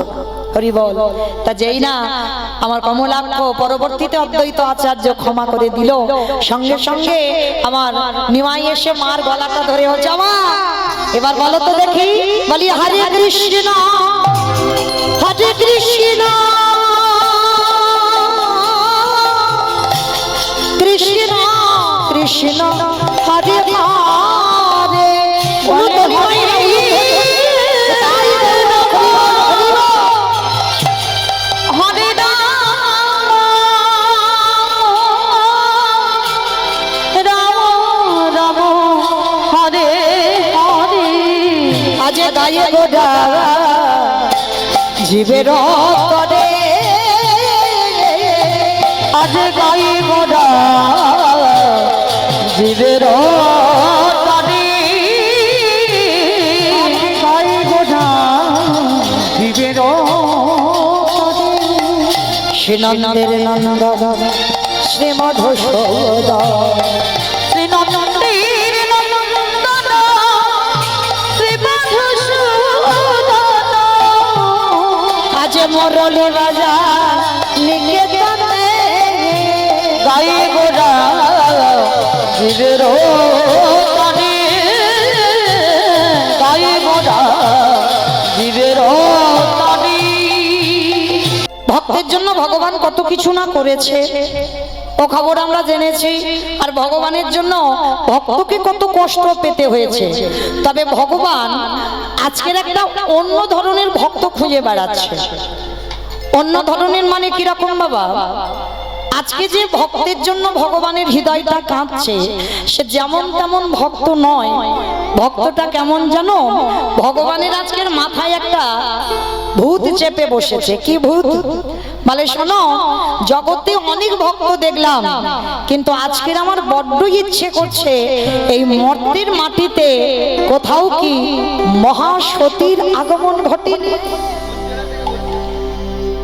হরি বল। তা যেই না আমার কমলাক্ষ পরবর্তীতে অদ্বৈত আচার্য ক্ষমা করে দিল, সঙ্গে সঙ্গে আমার নিমাই এসে মার গলাটা ধরে, হচ্ছে মা এবার বলো তো দেখি। বলি হরে কৃষ্ণ হরে কৃষ্ণ কৃষ্ণ কৃষ্ণ হরে হরে। আজ গায়ে গোডা জীবের তরে, আজ গায়ে গোডা জীবের তরে, গায়ে গোডা জীবের তরে। শ্রী নন্দের নন্দন শ্রী মধুসূদন, শ্রী নন্দের নন্দন শ্রী মধুসূদন। আজ মরলে রাজা নিকেতনে, গায়ে গোড়া জীবের তরে, গায়ে গোড়া জীবের তরে। ভক্তের জন্য ভগবান কত কিছু না করেছে, ও খবর আমরা জেনেছি। আর ভগবানের জন্য ভক্তকে কত কষ্ট পেতে হয়েছে। তবে ভগবান আজকের একটা অন্য ধরনের ভক্ত খুঁজে বেড়াচ্ছে। অন্য ধরনের মানে কিরকম বাবা? আজকে যে ভক্তের জন্য ভগবানের হৃদয়টা কাঁদছে, সে যেমন তেমন ভক্ত নয়। ভক্তটা কেমন জানো? ভগবানের আজকের মাথায় একটা ভূত চেপে বসেছে। কি ভূত? বলে শোনো, জগতে অনেক ভক্ত দেখলাম, কিন্তু আজকের আমার বড্ড ইচ্ছে করছে এই মর্তের মাটিতে কোথাও কি মহাসতীর আগমন ঘটেনি।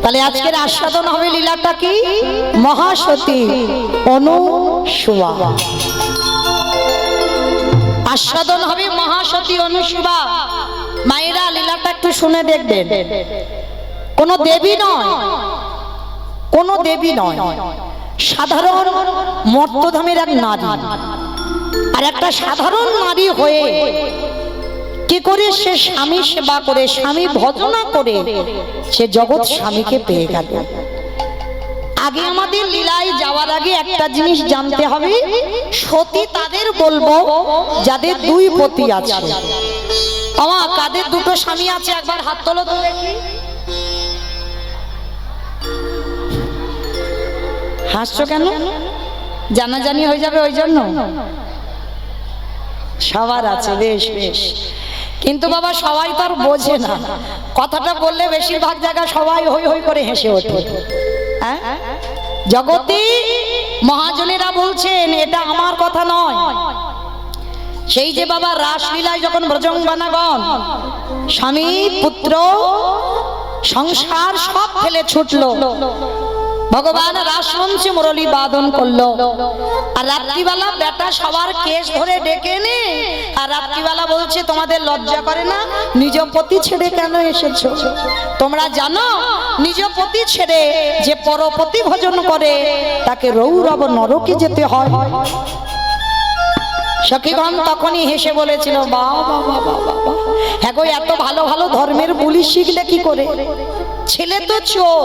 তাহলে আজকের আস্বাদন হবে লীলাটা কি? মহাসতী অনুসুয়া। আস্বাদন হবে মহাসতী অনুসুয়া। মায়েরা লীলাটা একটু শুনে দেখবেন। কোন দেবী নয়, কোন দেবী নয়, সাধারণ মর্তধামের এক নারী। আর একটা সাধারণ নারী হয়ে কি করে সে স্বামী সেবা করে, স্বামী ভজনা করে সে জগৎ স্বামীকে পেয়ে গেল। আগে আমাদের লীলায় যাওয়ার আগে একটা জিনিস জানতে হবে, সতী তাদের বলবো যাদের 2 পতি আছে। আমার কাদের 2টো স্বামী আছে একবার হাত তোলো তো দেখি। হাসছো কেন? জানাজানি হয়ে যাবে ওই জন্য? সবার আছে, বেশ বেশ। কিন্তু বাবা সবাই তো আর বোঝে না। কথাটা বললে বেশিরভাগ জায়গা সবাই হই হই করে হেসে ওঠে। হ্যাঁ, জগতে মহাজনেরা বলছেন, এটা আমার কথা নয়, সেই যে বাবা রাসলীলায় যখন ব্রজঙ্গনাগণ স্বামী পুত্র সংসার সব ফেলে ছুটলো, ভগবান রাসমঞ্চে মুরলী বাদন করলো। আর রাত্রিবেলা বেটা সবার কেশ ধরে ডেকে নে, আর রাত্রিবেলা বলছে তোমাদের লজ্জা করে না? নিজ পতি ছেড়ে কেন এসেছো? তোমরা জানো নিজ পতি ছেড়ে যে পরপতি ভজন করে তাকে রৌরব নরকে যেতে হয়। সখীগণ তখনই হেসে বলেছিল, বাবা বাবা বাবা, হ্যাঁ গো, এত ভালো ভালো ধর্মের বুলি শিখলে কি করে? ছেলে তো চোর,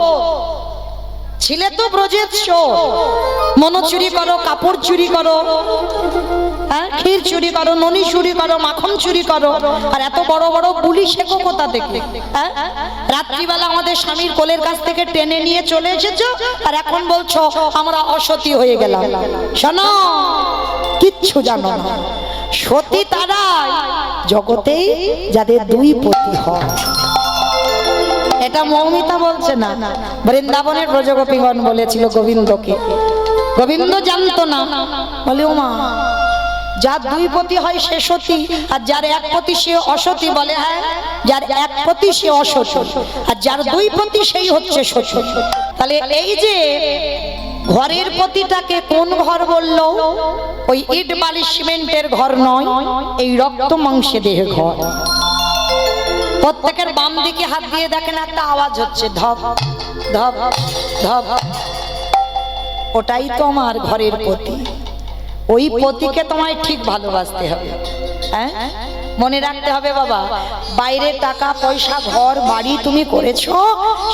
ছেলে তো ব্রজের চোর, মন চুরি করো, কাপড় চুরি করো, হ্যাঁ ক্ষীর চুরি করো, ননি চুরি করো, মাখন চুরি করো, আর এত বড় বড় বুলি শেখো কোথা থেকে? হ্যাঁ, রাত্রিবেলা আমাদের স্বামীর কোলের কাছ থেকে টেনে নিয়ে চলে এসেছো, আর এখন বলছো আমরা অসতী হয়ে গেলাম। শোনো, কিচ্ছু জানো না, সতী তারাই জগতে যাদের দুই পতি হয়। এটা মৌমিতা বলছে না, বৃন্দাবনের ব্রজগোপীগণ বলেছিল গোবিন্দকে। গোবিন্দ জানতো না, বলে ও মা, যার দুই পতি হয় সে সতী, আর যার এক পতি সে অসতী। বলে হ্যাঁ, যার এক পতি সে অসতী, আর যার দুই পতি সেই হচ্ছে সতী। তাহলে এই যে ঘরের পতিটাকে কোন ঘর বললো? ওই ইট বালি সিমেন্টের ঘর নয়, এই রক্ত মাংসে দেহে ঘর। প্রত্যেকের বাম দিকে হাত দিয়ে দেখেন, একটা আওয়াজ হচ্ছে ধপ ধপ ধপ, ওটাই তো আমার ঘরের পতি। ওই পতিকে তোমায় ঠিক ভালোবাসতে হবে। হ্যাঁ, মনে রাখতে হবে বাবা, বাইরে টাকা পয়সা ঘর বাড়ি তুমি করেছো,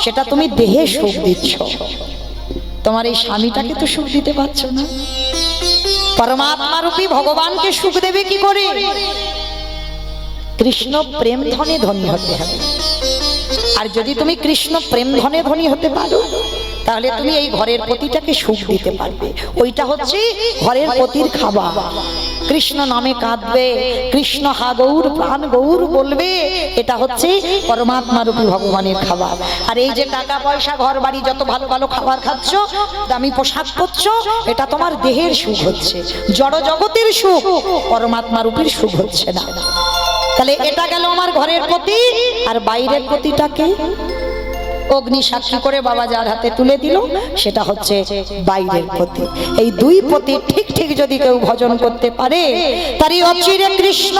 সেটা তুমি দেহে সুখ দিচ্ছ, তোমার এই স্বামীটাকে তো সুখ দিতে পারছো না। পরমাত্মা রূপী ভগবানকে সুখ দেবে কি করে? কৃষ্ণ প্রেম ধনে ধনী হতে হবে। আর যদি তুমি কৃষ্ণ প্রেম ধনে ধনী হতে পারো, তাহলে তুমি এই ঘরের পতিটাকে সুখ দিতে পারবে। ওইটা হচ্ছে ঘরের পতির খাবার। কৃষ্ণ নামে কাঁদবে, কৃষ্ণ হা গৌর প্রাণ গৌর বলবে, এটা হচ্ছে পরমাত্মা রূপী ভগবানের খাবার। আর এই যে টাকা পয়সা ঘর বাড়ি যত ভালো ভালো খাবার খাচ্ছ, দামি পোশাক করছো, এটা তোমার দেহের সুখ হচ্ছে, জড় জগতের সুখ, পরমাত্মা রূপীর সুখ হচ্ছে না। তাহলে এটা গেল আমার ঘরের পতি। আর বাইরের পতিটাকে অগ্নি সাক্ষী করে বাবা যার হাতে তুলে দিল, সেটা হচ্ছে বাইরের পতি। এই দুই পতি ঠিক ঠিক যদি কেউ ভজন করতে পারে, তারই অচিরে কৃষ্ণ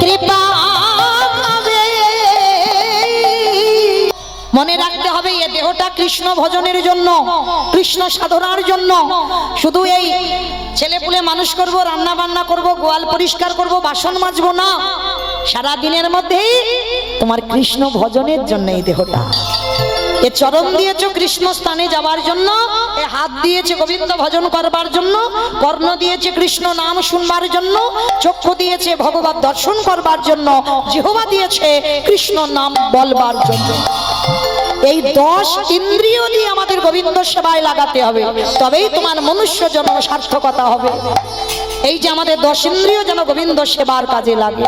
কৃপা পাবে। মনে রাখতে হবে, এ দেহটা কৃষ্ণ ভজনের জন্য, কৃষ্ণ সাধনার জন্য। শুধু এই ছেলে পুলে মানুষ করব, রান্না বান্না করব, গোয়াল পরিষ্কার করব, বাসন মাজবো না। সারা দিনের মধ্যে তোমার কৃষ্ণ ভজনের জন্য এই দেহটা। এ চরণ দিয়েছো কৃষ্ণ স্থানে যাওয়ার জন্য, এ হাত দিয়েছে গোবিন্দ ভজন করবার জন্য, কর্ণ দিয়েছে কৃষ্ণ নাম শুনবার জন্য, চক্ষু দিয়েছে ভগবত দর্শন করবার জন্য, জিহ্বা দিয়েছে কৃষ্ণ নাম বলবার জন্য। এই 10 ইন্দ্রিয় দিয়ে আমাদের গোবিন্দ সেবায় লাগাতে হবে, তবেই তোমার মনুষ্য জন্ম সার্থকতা হবে। এই যে আমাদের 10 ইন্দ্রিয় যেন গোবিন্দ সেবার কাজে লাগে।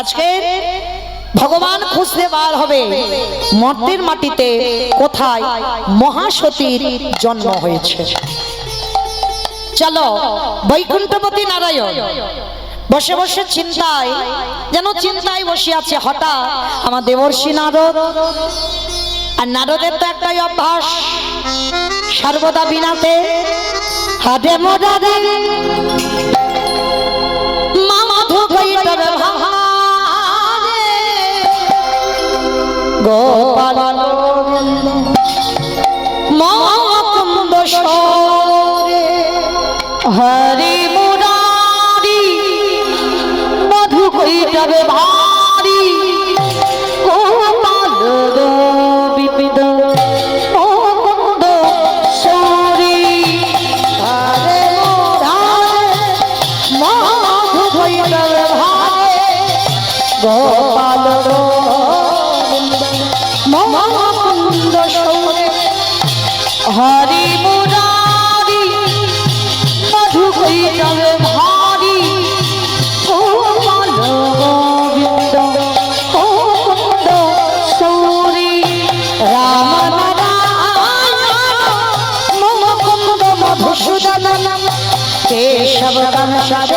আজকে ভগবান খুঁজতে বার হবে মর্তের মাটিতে কোথায় মহাসতীর জন্ম হয়েছে। চলো বৈকুণ্ঠপতি নারায়ণ বসে বসে চিন্তায়, যেন চিন্তায় বসে আছে। হঠাৎ আমার দেবর্ষি নারদ, আর নারদের তো একটাই অভ্যাস, সর্বদা বিনাতে হাডে মোডারে মামা ধুইতে ভারে গোপাল মুকুন্দ সরে হরি মুরারি মধু কইটাবে ভারি, গোপাল বিপিদ মুকুন্দ সরি। হরে মোরারে মধু কইটাবে ভারে গোপাল মুকুন্দ সরে। হরি মুরারি মধু কইটাবে ভারি, গোপাল গোবিন্দ মুকুন্দ সরি। রাম নারায়ণ মুকুন্দ মধুসূদন কেশব কাঞ্চন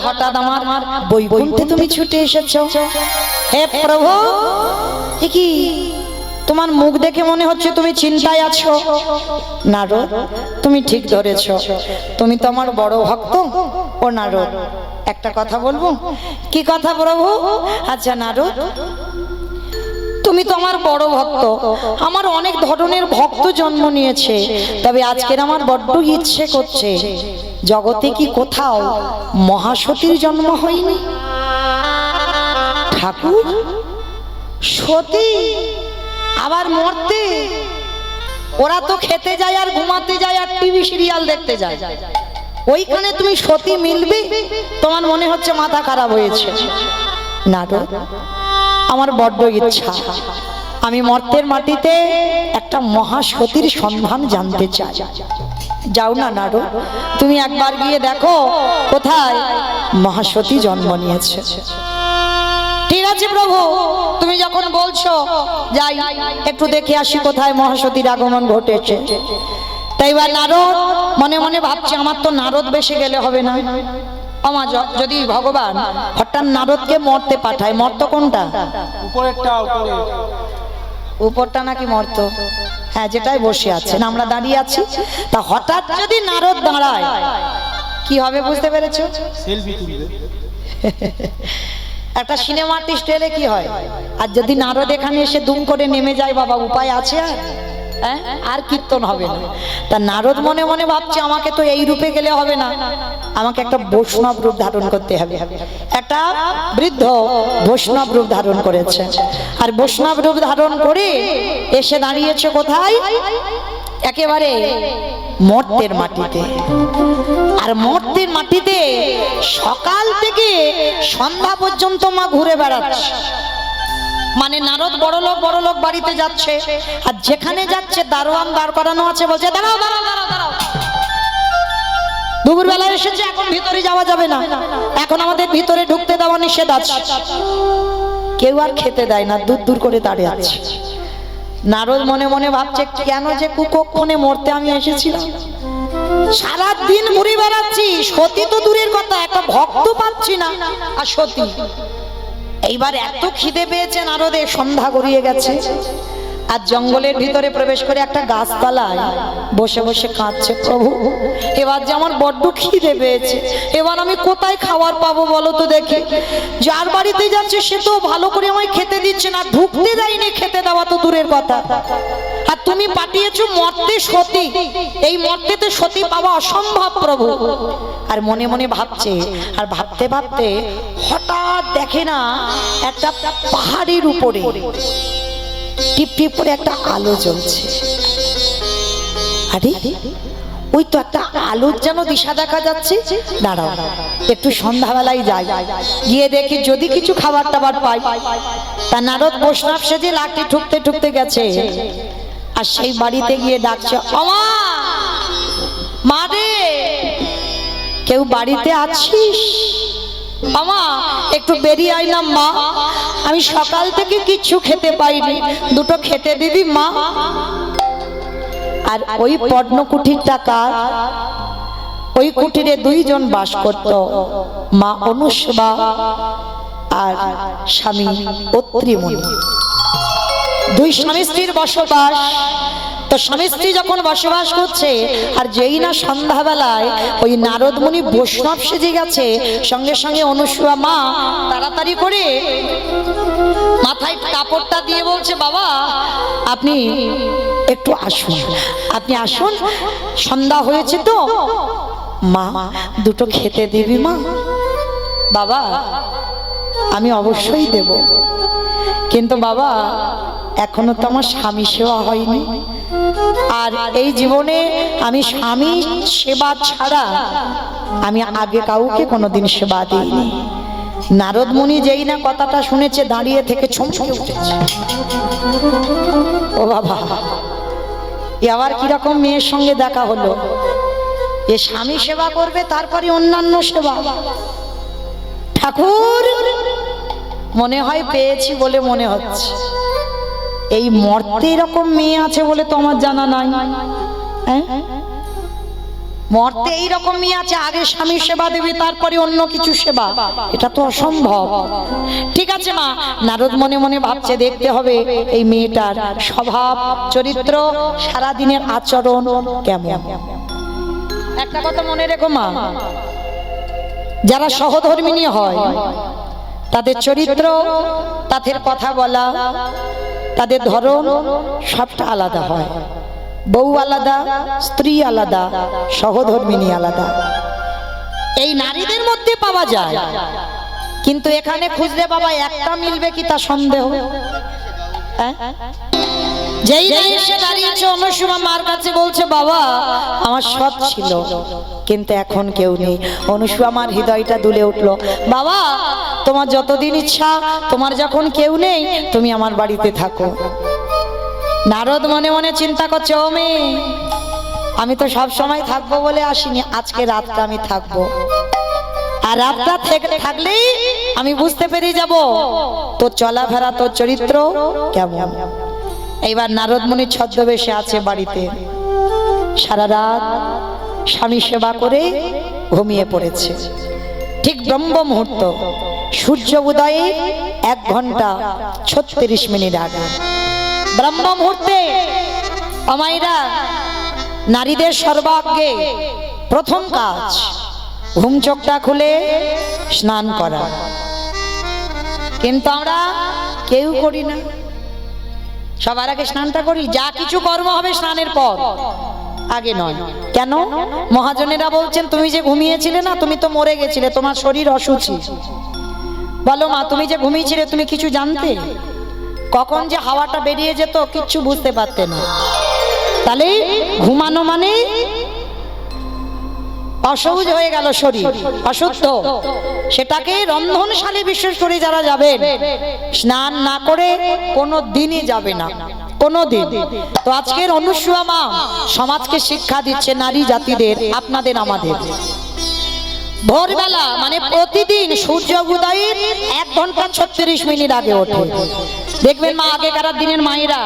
হঠাৎ আমার বৈকুণ্ঠে তুমি ছুটে এসেছো। হে প্রভু, এ কি তোমার মুখ দেখে মনে হচ্ছে তুমি চিন্তায় আছো। নারদ, তুমি ঠিক ধরেছ, তুমি তো আমার বড় ভক্ত। ও নারদ, একটা কথা বলবো। কি কথা প্রভু? আচ্ছা নারদ, তুমি তো আমার বড় ভক্ত, আমার অনেক ধরনের ভক্ত জন্ম নিয়েছে, তবে আজকের আমার বড্ড ইচ্ছে করছে, জগতে কি কোথাও মহাসতীর জন্ম হয়নি? ঠাকুর, সতী আবার মরতে? ওরা তো খেতে যায় আর ঘুমাতে যায় আর টিভি সিরিয়াল দেখতে যায়, ওইখানে তুমি সতী মিলবে? তোমার মনে হচ্ছে মাথা খারাপ হয়েছে। নারদ, আমার বড্ড ইচ্ছা, আমি মর্তের মাটিতে একটা মহাসতীর সন্ধান জানতে চাই। যাও না নারদ, তুমি একবার গিয়ে দেখো কোথায় মহাসতী জন্ম নিয়েছে। ঠিক আছে প্রভু, তুমি যখন বলছো যাই, একটু দেখে আসি কোথায় মহাসতীর আগমন ঘটেছে। তাই বা নারদ মনে মনে ভাবছে, আমার তো নারদ বেশে গেলে হবে না। আমার যদি ভগবান হঠাৎ নারদকে মরতে পাঠায়, মর্ত কোনটা? উপরটা নাকি মর্ত? হ্যাঁ, যেটাই বসে আছেন, আমরা দাঁড়িয়ে আছি, তা হঠাৎ যদি নারদ দাঁড়ায় কি হবে বুঝতে পেরেছো? একটা সিনেমা আর্টিস্ট এলে কি হয়, আর যদি নারদ এখানে এসে দুম করে নেমে যায়, বাবা উপায় আছে আর? হ্যাঁ, আর কীর্তন হবে না। তা নারদ মনে মনে ভাবছে, আমাকে তো এই রূপে গেলে হবে না, আমাকে একটা বৈষ্ণব রূপ ধারণ করতে হবে। একটা বৃদ্ধ বৈষ্ণব রূপ ধারণ করেছে, আর বৈষ্ণব রূপ ধারণ করে এসে দাঁড়িয়েছে কোথায়? একেবারে মর্তের মাটিতে। আর মর্তের মাটিতে সকাল থেকে সন্ধ্যা পর্যন্ত মা ঘুরে বেড়াচ্ছে। মানে নারদ বড় লোক বাড়িতে যাচ্ছে, আর যেখানে যাচ্ছে দারোয়ান দাঁড় করানো আছে, বলছে দাঁড়াও দাঁড়াও দাঁড়াও দাঁড়াও, দুপুর বেলা এসেছে, এখন ভিতরে যাওয়া যাবে না, এখন আমাদের ভিতরে ঢুকতে দেওয়া নিষেধ আছে। কেউ আর খেতে দেয় না, দূর দূর করে দাঁড়িয়ে আছে। নারদ মনে মনে ভাবছে, কেন যে কুকক্ষণে মরতে আমি এসেছিলাম, সারা দিন ঘুরে বেড়াচ্ছি, সতী তো দূরের কথা, একটা ভক্ত পাচ্ছি না। আর সতী এইবার এত খিদে পেয়েছে নারদে, সন্ধ্যা গড়িয়ে গেছে, আর জঙ্গলের ভিতরে প্রবেশ করে একটা গাছতলায় বসে বসে কাঁদছে, প্রভু এবার যে আমার বড্ড খিদে পেয়েছে, এবার আমি কোথায় খাবার পাবো বলো তো দেখি। যার বাড়িতে যাচ্ছে সে তো ভালো করে আমায় খেতে দিচ্ছে না, ঢুকতে দেয়নি, খেতে দেওয়া তো দূরের কথা, আর তুমি পাঠিয়েছো মর্তে সতী, এই মর্তেতে সতী পাওয়া অসম্ভব প্রভু। আর মনে মনে ভাবছে, আর ভাবতে ভাবতে হঠাৎ দেখে না একটা পাহাড়ের উপরে টিপ টিপ করে একটা আলো জ্বলছে। আরে ওই তো একটা আলোর যেন দিশা দেখা যাচ্ছে, দাঁড়াও একটু সন্ধ্যাবেলায় যাই, গিয়ে দেখি যদি কিছু খাবার টাবার পাই। তা নারদ বৈষ্ণব সেজে লাঠি ঠুকতে ঠুকতে গেছে, আর সেই বাড়িতে গিয়ে ডাকছে, আমা মা রে, কেউ বাড়িতে আছিস? আমা একটু বেরিয়ে আইলাম মা, আমি সকাল থেকে কিচ্ছু খেতে পাইনি, দুটো খেতে দিবি মা? আর ওই পদ্মকুঠির টাকা, ওই কুটিরে দুইজন বাস করত, মা অনুসবা আর স্বামী অত্রিমুনি। দুই স্বামী স্ত্রীর বসবাস। তো স্বামী স্ত্রী যখন বসবাস করছে, আর যেই না সন্ধ্যাবেলায় ওই নারদ মুনি বৈষ্ণব সেজে গেছে, সঙ্গে সঙ্গে অনুসূয়া মা তাড়াতাড়ি করে মাথায় কাপড়টা দিয়ে বলছে, বাবা আপনি একটু আসুন, আপনি আসুন, সন্ধ্যা হয়েছে তো, মা দুটো খেতে দিবি মা? বাবা আমি অবশ্যই দেব, কিন্তু বাবা এখনো তো আমার স্বামী সেবা হয়নি, আর এই জীবনে আমি স্বামী সেবা ছাড়া আমি আগে কাউকে কোনোদিন সেবা দিইনি। নারদ মুনি যেই না কথাটা শুনেছে, দাঁড়িয়ে থেকে চমকে উঠেছে, ও বাবা এ আবার কিরকম মেয়ের সঙ্গে দেখা হলো, এ স্বামী সেবা করবে তারপরে অন্যান্য সেবা। ঠাকুর মনে হয় পেয়েছি বলে মনে হচ্ছে, এই মর্তে এরকম মেয়ে আছে বলে তো আমার জানা নাই। মরতে এইরকমই আছে, আগে স্বামীর সেবা দেবে তারপরে অন্য কিছু সেবা, এটা তো অসম্ভব। ঠিক আছে মা, নারদ মনে মনে ভাবছে দেখতে হবে এই মেয়েটার স্বভাব চরিত্র, সারা দিনের আচরণ কেমন। একটা কথা মনে রেখো মা, যারা সহধর্মিণী হয় তাদের চরিত্র, তাদের কথা বলা, তাদের ধরন সবটা আলাদা হয়। বউ আলাদা, স্ত্রী আলাদা, সহধর্মিণী আলাদা, এই নারীদের মধ্যে পাওয়া যায়। কিন্তু এখানে খুঁজলে বাবা একটা মিলবে কি তা সন্দেহ। হ্যাঁ? যেই এসে দাঁড়িয়েছে অনুসুমা মার কাছে বলছে বাবা আমার সৎ ছিল কিন্তু এখন কেউ নেই। অনুসুমা মার হৃদয়টা দুলে উঠলো, বাবা তোমার যতদিন ইচ্ছা, তোমার যখন কেউ নেই তুমি আমার বাড়িতে থাকো। নারদ মনে মনে চিন্তা করছে, ও মেয়ে আমি তো সব সময় থাকবো বলে আসিনি, আজকে রাতটা আমি থাকবো, আর রাতটা থাকলেই আমি বুঝতে পেরে যাব তোর চলাফেরা, তোর চরিত্র কেমন। এইবার নারদ মুনি ছদ্মবেশে আছে বাড়িতে, সারা রাত স্বামী সেবা করে ঘুমিয়ে পড়েছে। ঠিক ব্রহ্ম মুহূর্ত, সূর্য উদয়ে 1 ঘন্টা 36 মিনিট আগে ব্রহ্ম মুহূর্তে আমাইরা নারীদের সর্বাগ্যে প্রথম কাজ ঘুম চোখটা খুলে স্নান করা, কিন্তু আমরা কেউ করি না। সবার আগে স্নানটা করি, যা কিছু কর্ম হবে স্নানের পর, আগে নয়। কেন? মহাজনেরা বলছেন তুমি যে ঘুমিয়েছিলে না, তুমি তো মরে গেছিলে, তোমার শরীর অসুচি। বলো মা তুমি যে ঘুমিয়েছিলে তুমি কিছু জানতে? কখন যে হাওয়াটা বেরিয়ে যেত কিচ্ছু বুঝতে পারতে না। তাহলে ঘুমানো মানে অসহজ হয়ে গেল, শরীর অসুস্থ। সেটাকে রন্ধনশালে বিশেষ করে যারা যাবেন স্নান না করে কোনো দিনই যাবে না, কোনো দিন। তো আজকের অনুসুয়া মা সমাজকে শিক্ষা দিচ্ছে, নারী জাতিদের, আপনাদের আমাদের। ভোরবেলা মানে প্রতিদিন সূর্য উদয়ের 1 ঘন্টা 36 মিনিট আগে ওঠে। দেখবেন মা আগেকার দিনের মায়েরা,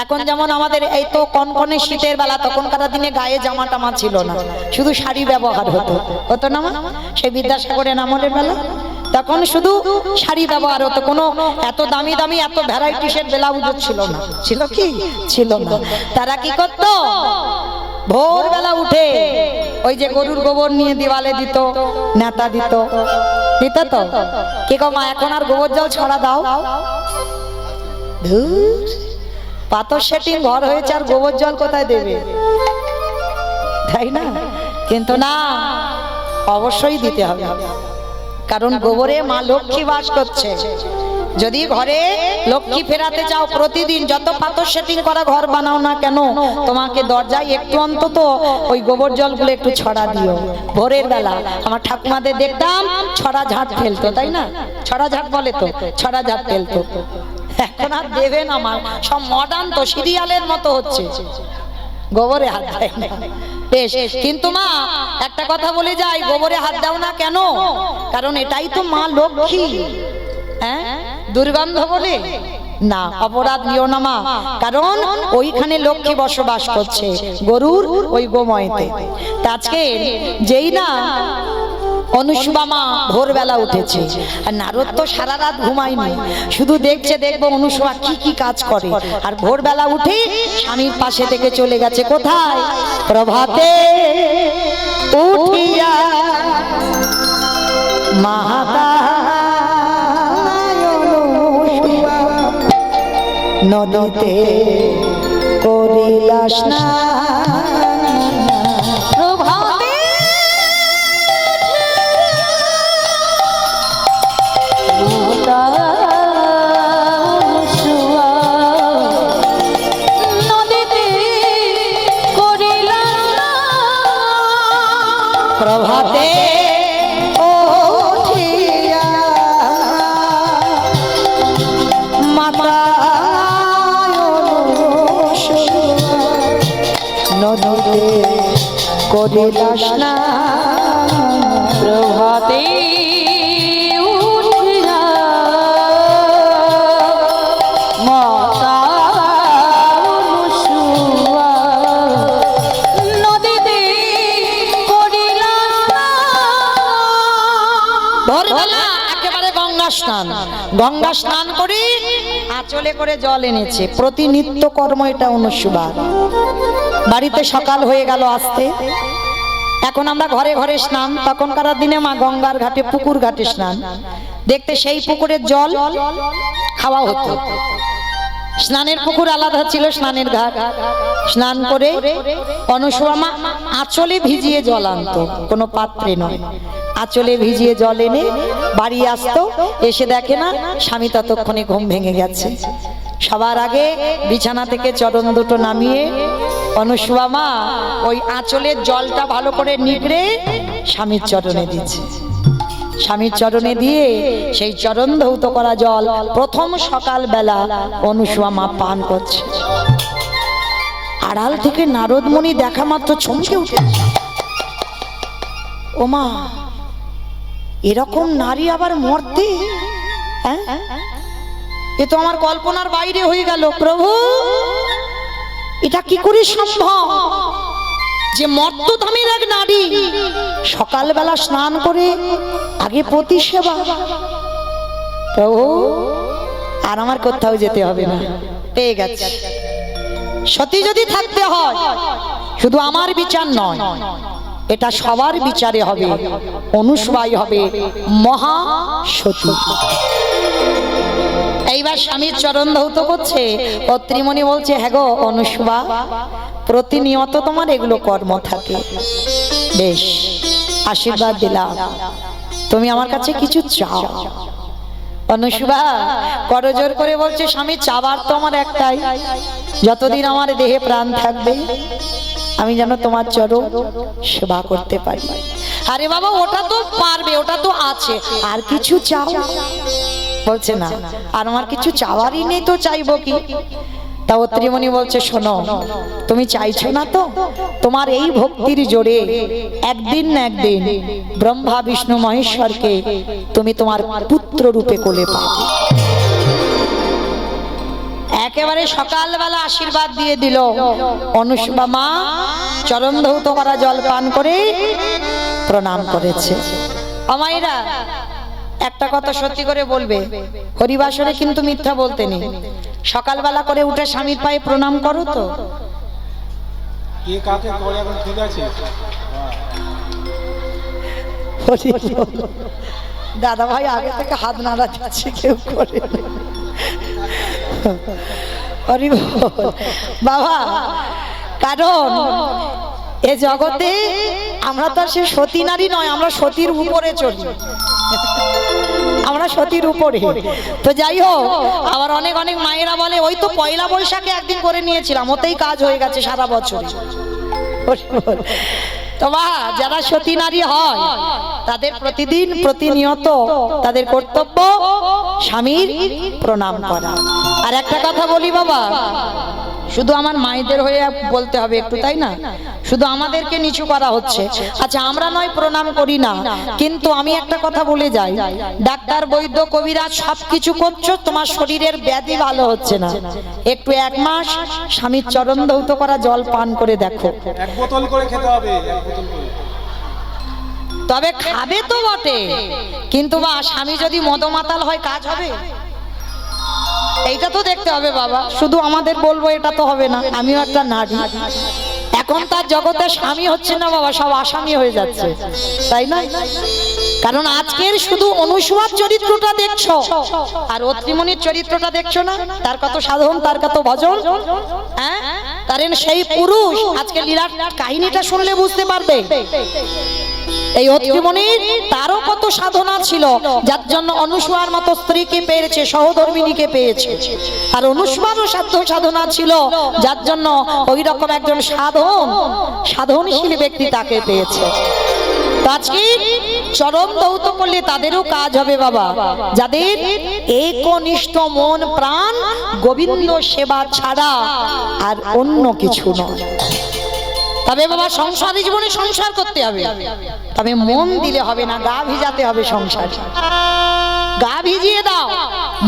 এখন যেমন আমাদের এই তো কনকনে শীতের বেলা, তখনকার দিনে গায়ে জামা টামা ছিল না, শুধু শাড়ি ব্যবহার হতো না মা? সেই বিদ্যাসাগরের আমলের বেলা তখন শুধু শাড়ি ব্যবহার হতো, কোনো এত দামি দামি এত ভ্যারাইটিসের ব্লাউজও ছিল না। ছিল কি? ছিল না। তারা কি করত? ভোরবেলা উঠে ওই যে গরুর গোবর নিয়ে দেওয়ালে দিত, নেতা দিত তো কি গো মা, এখন আর গোবর জল ছড়া দাও? ধুর, পাথর সেটিং ঘর হয়েছে, আর গোবর জল কোথায় দেবে, তাই না? কিন্তু না, অবশ্যই দিতে হবে, কারণ গোবরে মা লক্ষ্মী বাস করছে। যদি ঘরে লক্ষ্মী ফেরাতে চাও, প্রতিদিন যত পাথর সেটিং করা ঘর বানাও না কেন, তোমাকে দরজায় একটু অন্তত ওই গোবর জলগুলো একটু ছড়া দিও। ভোরের বেলা আমার ঠাকুমাদের দেখতাম ছড়া ঝাঁট ফেলতো, তাই না? ছড়া ঝাঁট বলে তো, ছড়া ঝাঁট ফেলতো। এখন আর দেবেন আমার সব মডার্ন, তো সিরিয়ালের মতো হচ্ছে, গোবরে হাত দেয় না। বেশ, কিন্তু মা একটা কথা বলে যাই, গোবরে হাত দাও না কেন? কারণ এটাই তো মা লক্ষ্মী। হ্যাঁ, দুর্গন্ধ বলে না, অপরাধ নিও না মা, কারণ ওইখানে লক্ষ্মী বসবাস করছে, গরুর ওই গোময়তে। আজকে যেই না অনুসুয়া মা ভোরবেলা উঠেছে, আর নারদ তো সারা রাত ঘুমায়নি, শুধু দেখছে দেখবো অনুসুয়া কি কি কাজ করে। আর ভোরবেলা উঠে স্বামীর পাশে থেকে চলে গেছে কোথায়? প্রভাতে উঠিয়া নদীতে করিলা স্নান। প্রভাতে উঠিয়া মাতা নদীতে করিলা স্নান। প্রভাতে উঠিয়া মাতা অনুসুয়া নদীতে গঙ্গা স্নান করে আঁচলে করে জল এনেছে। প্রতিনিত্য কর্ম এটা অনুসুবার। বাড়িতে সকাল হয়ে গেল আসতে, এখন আমরা ঘরে ঘরে স্নান, তখনকার দিনে মা গঙ্গার ঘাটে পুকুর ঘাটে স্নান দেখতে, সেই পুকুরের জল খাওয়া হতো। স্নানের পুকুর আলাদা ছিল, স্নানের ঘাট। স্নান করে অনুসুয়া মা আঁচলে ভিজিয়ে জল আনতো, কোনো পাত্রে নয়, আঁচলে ভিজিয়ে জল এনে বাড়ি আসতো। এসে দেখে না স্বামী ততক্ষণে ঘুম ভেঙে গেছে। সবার আগে বিছানা থেকে চরণ দুটো নামিয়ে অনুসুয়া মা ওই আঁচলের জলটা ভালো করে নিগড়ে স্বামীর চরণে দিচ্ছে। স্বামীর চরণে দিয়ে সেই চরণ ধৌত করা জল প্রথম সকাল বেলা অনুসুয়া মা পান করছে। আড়াল থেকে নারদ মুনি দেখা মাত্র চমকে উঠে, ওমা এরকম নারী আবার মর্তে, হ্যাঁ এ তো আমার কল্পনার বাইরে হয়ে গেল। প্রভু এটা কি করে সম্ভব যে মর্তধামের এক নারী সকালবেলা স্নান করে আগে পতি সেবা? প্রভু আর আমার কোথাও যেতে হবে না, পেয়ে গেছে। সতী যদি থাকতে হয় শুধু আমার বিচার নয়, এটা সবার বিচারে হবে। অনুসুয়াই হবে মহা সতী। এইবার স্বামীর চরণ ধৌত করছে। অত্রিমণি বলছে, হ্যাঁ গো অনুসুয়া, প্রতিনিয়ত তোমার এগুলো কর্ম থাকে, বেশ আশীর্বাদ দিলাম, তুমি আমার কাছে কিছু চাও। অনুসুয়া করজোর করে বলছে, স্বামী চাবার তো আমার একটাই, যতদিন আমার দেহে প্রাণ থাকবে আমি যেন তোমার চরণ সেবা করতে পারি। আরে বাবা ওটা তো পারবে, ওটা তো আছে, আর কিছু চাও? বলছে না, আর আমার কিছু চাওয়ারই নেই, তো চাইবো কি? তা অত্রিমণি বলছে, শোনো, তুমি চাইছো না তো, তোমার এই ভক্তির জোরে একদিন না একদিন ব্রহ্মা বিষ্ণু মহেশ্বরকে তুমি তোমার পুত্র রূপে কোলে পাবে। একেবারে সকালবেলা আশীর্বাদ দিয়ে দিল। অনুসুয়া মা চরণ ধৌত করা জল পান করে প্রণাম করেছে। আমাইরা একটা কথা সত্যি করে বলবে, হরিবাসরে কিন্তু মিথ্যা বলতে নেই। সকালবেলা করে উঠে স্বামীর পায়ে প্রণাম করো তো? কে কাকে করে এখন ঠিক আছে? দাদা ভাই আগে থেকে হাত নাড়া দিচ্ছে, কেউ করে হরি বল বাবা। কারণ এ জগতে আমরা তো সে সতী নারী নয়, আমরা সতীর উপরে চলি, আমরা সতীর উপরে। তো যাই হোক, আবার অনেক অনেক মায়েরা বলে, ওই তো পয়লা বৈশাখে একদিন করে নিয়েছিলাম, ওতেই কাজ হয়ে গেছে সারা বছর। তোমা যারা সতী নারী হয় তাদের প্রতিদিন প্রতিনিয়ত তাদের কর্তব্য স্বামীর প্রণাম করা। আর একটা কথা বলি বাবা, শুধু আমার মায়েদের হয়ে বলতে হবে একটু, তাই না? শুধু আমাদেরকে নিচু করা হচ্ছে। আচ্ছা আমরা নয় প্রণাম করি না, কিন্তু আমি একটা কথা বলে যাই, ডাক্তার বৈদ্য কবিরাজ সবকিছু করছো, তোমার শরীরের ব্যাধি ভালো হচ্ছে না, একটু এক মাস স্বামীর চরণ ধৌত করা জল পান করে দেখো। এক বোতল করে খেতে হবে, এক বোতল করে। তবে খাবে তো বটে, কিন্তু বা স্বামী যদি মদমাতাল হয় কাজ হবে? এইটা তো দেখতে হবে বাবা। শুধু আমাদের বলবো এটা তো হবে না, আমিও একটা নারী। এখন তার জগতে স্বামী হচ্ছে না বাবা, সব আসামি হয়ে যাচ্ছে, তাই না? কারণ আজকের শুধু অনুসুয়ার চরিত্রটা দেখছো আর অত্রিমণির চরিত্রটা দেখছো না, তার কত সাধন, তার কত ভজন। হ্যাঁ, কারণ সেই পুরুষ আজকে লীলার কাহিনীটা শুনলে বুঝতে পারবে। এই অত্রিমণির তারও কত সাধনা ছিল, যার জন্য অনুসুয়ার মতো স্ত্রীকে পেয়েছে, সহধর্মিণীকে পেয়েছে। আর অনুসুয়ারও সাধ্য সাধনা ছিল, যার জন্য ওই রকম একজন সাধনশীল ব্যক্তি তাকে পেয়েছে। আজকে চরণ ধৌত করলে তাদেরও কাজ হবে বাবা, যাদের একনিষ্ঠ মন প্রাণ গোবিন্দ সেবা ছাড়া আর অন্য কিছু নয়। তবে বাবা সংসারী জীবনে সংসার করতে হবে, তবে মন দিলে হবে না, গা ভিজাতে হবে। সংসার গা ভিজিয়ে দাও,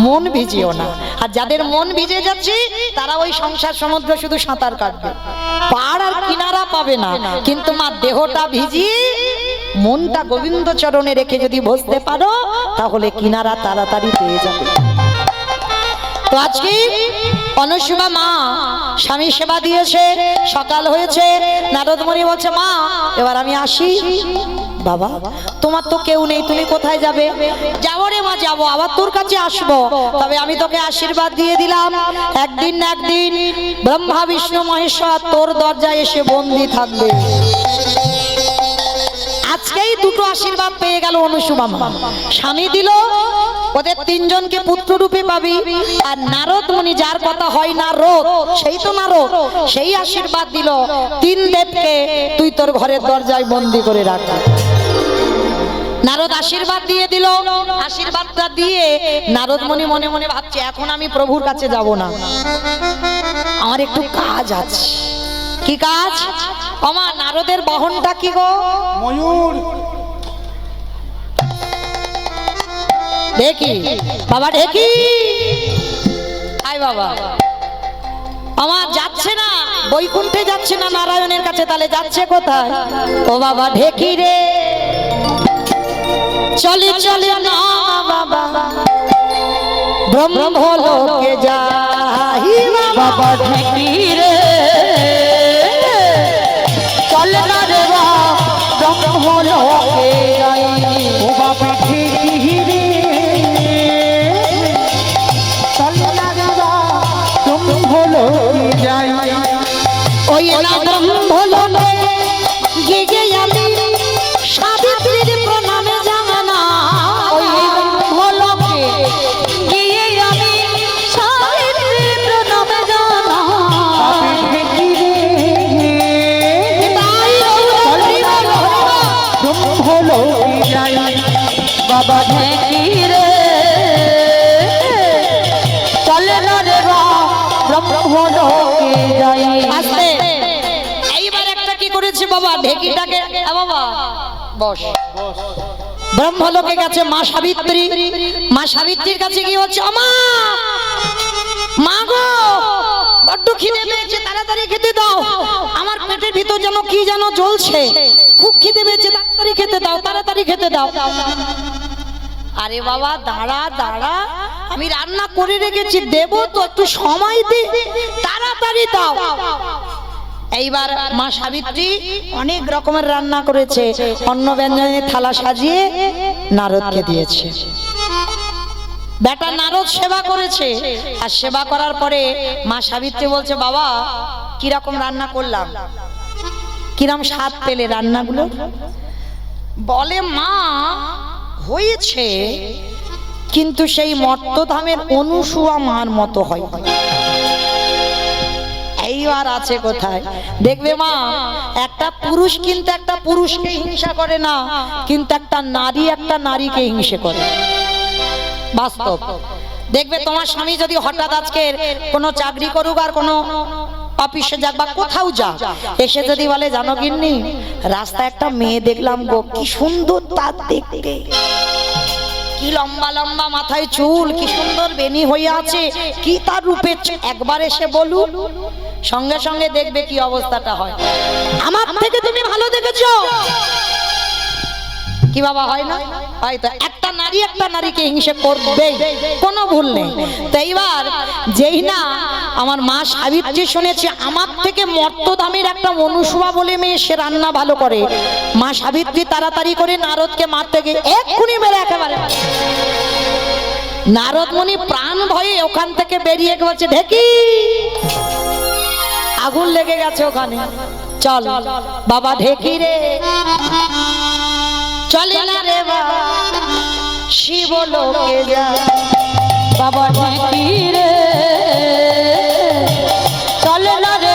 মন ভিজিও না। আর যাদের মন ভিজে যাচ্ছে তারা ওই সংসার সমুদ্র শুধু সাঁতার কাটবে, পাড় আর কিনারা পাবে না। কিন্তু মা দেহটা ভিজিয়ে মনটা গোবিন্দ চরণে রেখে যদি বসতে পারো তাহলে কিনারা তাড়াতাড়ি পেয়ে যাবে। তো আজকে অনুসুয়া মা স্বামী সেবা দিয়েছে, সকাল হয়েছে, নারদমণি বলছে মা এবার আমি আসি। বাবা তোমার তো কেউ নেই, তুমি কোথায় যাবে? যাবো রে মা যাবো, আবার তোর কাছে আসবো, তবে আমি তোকে আশীর্বাদ দিয়ে দিলাম একদিন না একদিন ব্রহ্মা বিষ্ণু মহেশ্বর তোর দরজায় এসে বন্দি থাকবে। আজকেই দুটো আশীর্বাদ পেয়ে গেল অনুসুয়া মা। স্বামী দিল, ওদের তিনজনকে পুত্র রূপে পাবি, আর নারদ মুনি যার কথা হয় নারদ, সেই তো নারদ, সেই আশীর্বাদ দিল তিন দেবকে তুই তোর ঘরের দরজায় বন্দি করে রাখ। নারদ আশীর্বাদ দিয়ে দিল। আশীর্বাদটা দিয়ে নারদ মুনি মনে মনে ভাবছে এখন আমি প্রভুর কাছে যাব না, আমার একটু কাজ আছে। কি কাজ? আমার নারদের বাহনটা কি গো? ময়ূর। দেখি বাবা, দেখি আয় বাবা, আমার যাচ্ছে না বৈকুণ্ঠে, যাচ্ছে না নারায়ণের কাছে, তাহলে যাচ্ছে কোথায়? ও বাবা ঢেকি রে চলে চলে না বাবা ব্রহ্মলোকে যাই। বাবা ঢেকি রে চলে না রে ব্রহ্মলোকে যাই। ও বাবা ঢেকি রে চলে না রে ব্রহ্মলোকে যাই। ওই না ব্রহ্মলোকে গিয়ে আমি সাবিত্রীর প্রণামে জানা। ওই ব্রহ্মলোকে গিয়ে আমি সাবিত্রীর প্রণামে জানা। ঢেকি রে ব্রহ্মলোকে যাই। বাবা ঢেকি রে চলে না রে ব্রহ্মলোকে যাই। আস্তে এইবার একটা কি করেছে বাবা, ঢেকিটাকে বাবা বস, ব্রহ্মলোকে গেছে মা সাবিত্রী। মা সাবিত্রীর কাছে গিয়ে হচ্ছে মা, মা গো বড্ড খিদে পেয়েছে, তাড়াতাড়ি খেতে দাও, আমার পেটের ভিতর যেন কি যেন জ্বলছে, খুব খিদে পেয়েছে, তাড়াতাড়ি খেতে দাও, তাড়াতাড়ি খেতে দাও। আরে বাবা দাঁড়া দাঁড়া, আমি রান্না করে রেখেছি, দেবো তো, একটু সময় দে, তাড়াতাড়ি দাও। এইবার মা সাবিত্রী অনেক রকমের রান্না করেছে, অন্ন ব্যঞ্জনের থালা সাজিয়ে নারদকে দিয়েছে। বেটা নারদ সেবা করেছে, আর সেবা করার পরে মা সাবিত্রী বলছে বাবা কিরকম রান্না করলাম, কিরম স্বাদ পেলে রান্নাগুলো? বলে মা হয়েছে, কিন্তু সেই মর্তধামের অনুসুয়া মার মতো হয়। এইবার আছে কোথায়? দেখবে মা, একটা পুরুষ কিন্তু একটা পুরুষকে হিংসা করে না, কিন্তু একটা নারী একটা নারীকে হিংসে করে, বাস্তব। দেখবে তোমার স্বামী যদি হঠাৎ আজকে কোনো চাকরি করুক আর কোনো অফিসে যাক বা কোথাও যা, এসে যদি বলে জানো গিন্নি রাস্তায় একটা মেয়ে দেখলাম গো, কি সুন্দর তার দেখতে, কি লম্বা লম্বা মাথায় চুল, কি সুন্দর বেনি হয়ে আছে, কি তার রূপে, একবার এসে বলুন, সঙ্গে সঙ্গে দেখবে কি অবস্থাটা হয়। আমার থেকে তুমি ভালো দেখেছো কি বাবা, হয় না? হয়তো একটা নারী একটা নারীকে হিংসে করবে, কোনো ভুল নেই। তো এইবার যেই না আমার মা সাবিত্রী শুনেছে আমার থেকে মর্তধামের একটা অনুসুয়া বলে মেয়ে, সে রান্না ভালো করে, মা সাবিত্রী তাড়াতাড়ি করে নারদকে মারতে গিয়ে এক্ষুনি মেরে একেবারে। নারদ মুনি প্রাণ ভয়ে ওখান থেকে বেরিয়ে বলছে ঢেকি, আগুন লেগে গেছে ওখানে, চল বাবা ঢেকি রে চলে না রে বাবা শিবলোকে যা। বাবা ঢেকি রে চলে না রে